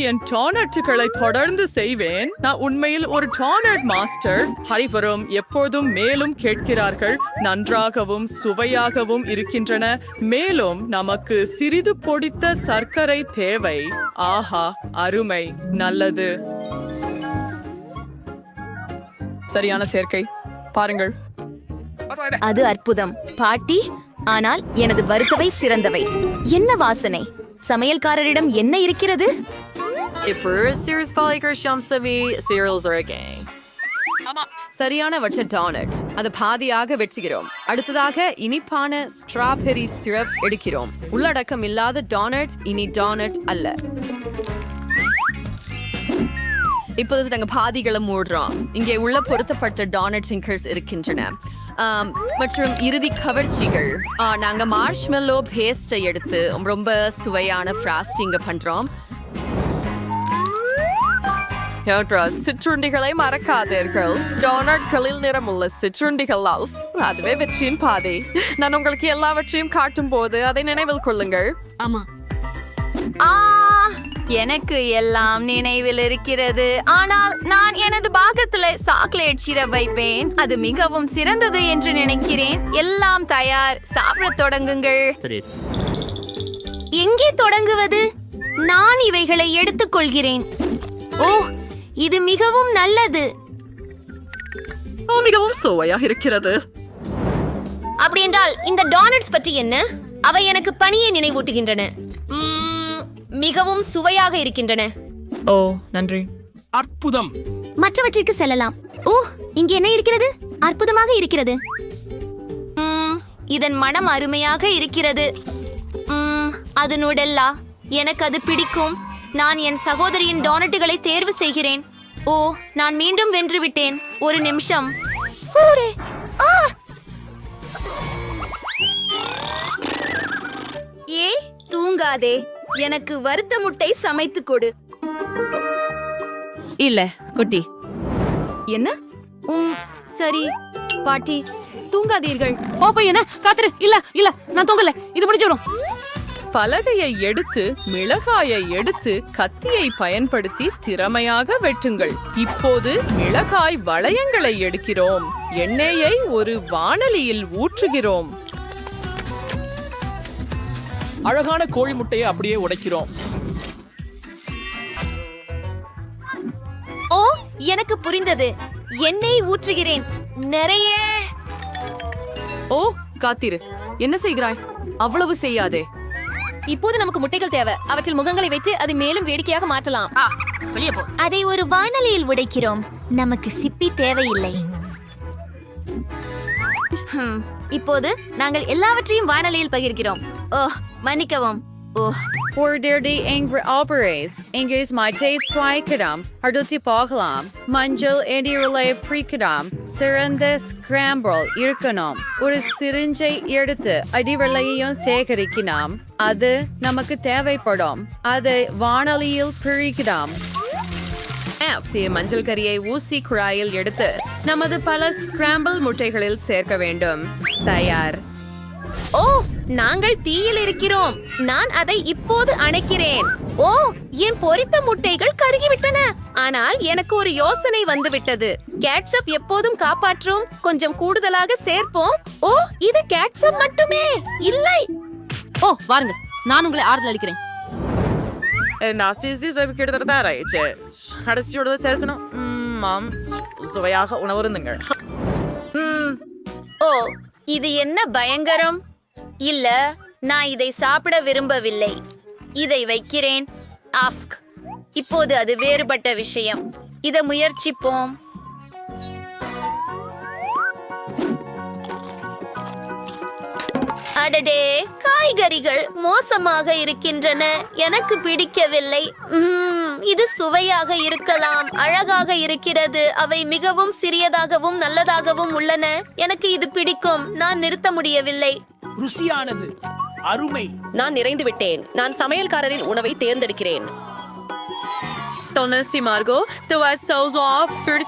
என் டானட்டுகளை தொடர்ந்து செய்வேன். நான் உண்மையில் ஒரு டானட் மாஸ்டர். அனைவரும் எப்போதும் மேலும் கேட்கிறார்கள். நன்றாகவும் சுவையாகவும் இருக்கின்றன. மேலும் நமக்கு சிறிது பொடித்த சர்க்கரை தேவை. ஆஹா, அருமை, நல்லது. சரியான சேர்க்கை. பாருங்கள். அது அற்புதம் பாட்டி. ஆனால் எனது வறுத்தவை சிறந்தவை. என்ன வாசனை! சமையல்காரரிடம் என்ன இருக்கிறது? சரியான வற்ற டோனட். அது பாதியாக வெட்டுகிறோம். அடுத்ததாக இனிப்பான ஸ்ட்ராபெரி சிரப் எடுக்கிறோம். உள்ளடக்கம் இல்லாத டோனட் இனி டோனட் அல்ல. இப்போது நாங்கள் பாதிகளை மூடுறோம். இங்கே உள்ள பொருத்தப்பட்ட டோனட் சிங்கர்ஸ் இருக்கின்றன மற்றும் இறுதி கவர்ச்சிகள். நாங்கள் மார்ஷ்மெல்லோ பேஸ்டை எடுத்து ரொம்ப சுவையான ஃப்ராஸ்டிங்கை பண்ணுறோம். சிற்றுண்டிகளை மறக்காதீர்கள். டோனட்களில் நிறமுள்ள சிற்றுண்டிகளால் அதுவே வெற்றியின் பாதை. நான் உங்களுக்கு எல்லாவற்றையும் காட்டும் போது அதை நினைவில் கொள்ளுங்கள். ஆமா, எனக்கு எல்லாம் நினைவில் இருக்கிறது. ஆனால் நான் எனது பாகத்துல சாக்லேட் சிரப் வைப்பேன். அது மிகவும் சிறந்தது என்று நினைக்கிறேன். எல்லாம் தயார். சாப்பிட தொடங்குங்கள். எங்கே தொடங்குவது? நான் இவைகளை எடுத்துக்கொள்கிறேன். ஓ, இது மிகவும் நல்லது. மிகவும் சுவையாக இருக்கிறது. அப்படி என்றால் இந்த டோனட்ஸ் பற்றி என்ன? அவை எனக்கு பணியை நினைவூட்டுகின்றன. மிகவும் சுவையாக இருக்கின்றன. ஓ, நன்றி. அற்புதம். மற்றவற்றிற்கு செல்லலாம். ஓ, இங்கே என்ன இருக்கிறது? அற்புதமாக இருக்கிறது. இதன் மனம் அருமையாக இருக்கிறது. அது நுடல்லா. எனக்கு அது பிடிக்கும். நான் என் சகோதரியின் டோனட்டுகளை தேர்வு செய்கிறேன். ஓ, நான் மீண்டும் வென்று விட்டேன். ஒரு நிமிஷம். ஏ, தூங்காதே. எனக்கு வறுத்த முட்டை சமைத்து கொடு. இல்ல குட்டி. என்ன? சரி பாட்டி, தூங்காதீர்கள். ஓ பையன, காத்துரு. இல்ல இல்ல, நான் தூங்கல. இது முடிஞ்சிடும். பலகையை எடுத்து மிளகாயை எடுத்து கத்தியை பயன்படுத்தி திறமையாக வெட்டுங்கள். இப்போது மிளகாய் வளையங்களை எடுக்கிறோம். எண்ணெயை ஒரு வாணலியில் ஊற்றுகிறோம். அழகான கோழி முட்டையை அப்படியே உடைக்கிறோம். ஓ, எனக்கு புரிந்தது. எண்ணெய் ஊற்றுகிறேன். நிறைய. ஓ, காத்திரு. என்ன செய்கிறாய்? அவ்வளவு செய்யாதே. இப்போது நமக்கு முட்டைகள் தேவை. அவற்றில் முகங்களை வைத்து அதை மேலும் வேடிக்கையாக மாற்றலாம். அதை ஒரு வாணலியில் உடைக்கிறோம். நமக்கு சிப்பி தேவையில்லை. இப்போது நாங்கள் எல்லாவற்றையும் வாணலியில் பகிர்கிறோம். ஓ, மன்னிக்கவும். ஓ, Order angry operas. Engage my day twice அடுத்து போகலாம் மஞ்சள் எண்ணெயிலே பிரிக்கலாம் சிறந்த ஸ்கிராம்பிள் இருக்கணும் ஒரு சிரிஞ்சை எடுத்து அடிவெள்ளையும் சேகரிக்கலாம் அது நமக்கு தேவைப்படும் அதை வாணலியில் பிரிக்கலாம் மஞ்சள் கறியை ஊசி குழாயில் எடுத்து நமது பல ஸ்கிராம்பிள் முட்டைகளில் சேர்க்க வேண்டும் தயார் ஓ நாங்கள் தீயில் இருக்கிறோம் நான் அதை இப்போது அணைக்கிறேன் ஓ என் பொரித்த முட்டைகள் கருகிவிட்டன ஆனால் எனக்கு ஒரு யோசனை வந்துவிட்டது கேட்சப் எப்போதும் காப்பாற்றும் கொஞ்சம் கூடுதலாக சேர்ப்போம் ஓ இது கேட்சப் மட்டுமே இல்லை ஓ வாருங்கள் நான் உங்களை ஆறுதல் அளிக்கிறேன் கிட்டத்தட்ட தயாராயிடுச்சு கடைசியோட சேர்க்கணும் ஆம் சுவையாக உணவருந்துங்கள் ஓ இது என்ன பயங்கரம் இல்ல நான் இதை சாப்பிட விரும்பவில்லை இதை வைக்கிறேன் ஆஃப்க் இப்போது அது வேறுபட்ட விஷயம் இதை முயற்சிப்போம் அடடே காய்கறிகள் மோசமாக இருக்கின்றன எனக்கு பிடிக்கவில்லை இது சுவையாக இருக்கலாம் அழகாக இருக்கிறது அவை மிகவும் சிறியதாகவும் நல்லதாகவும் உள்ளன எனக்கு இது பிடிக்கும் நான் நிறுத்த முடியவில்லை ருசியானது அருமை நான் நிறைந்து விட்டேன் நான் சமையல்காரரின் உணவை தேர்ந்தெடுக்கிறேன் Margot, tu vas sauce off für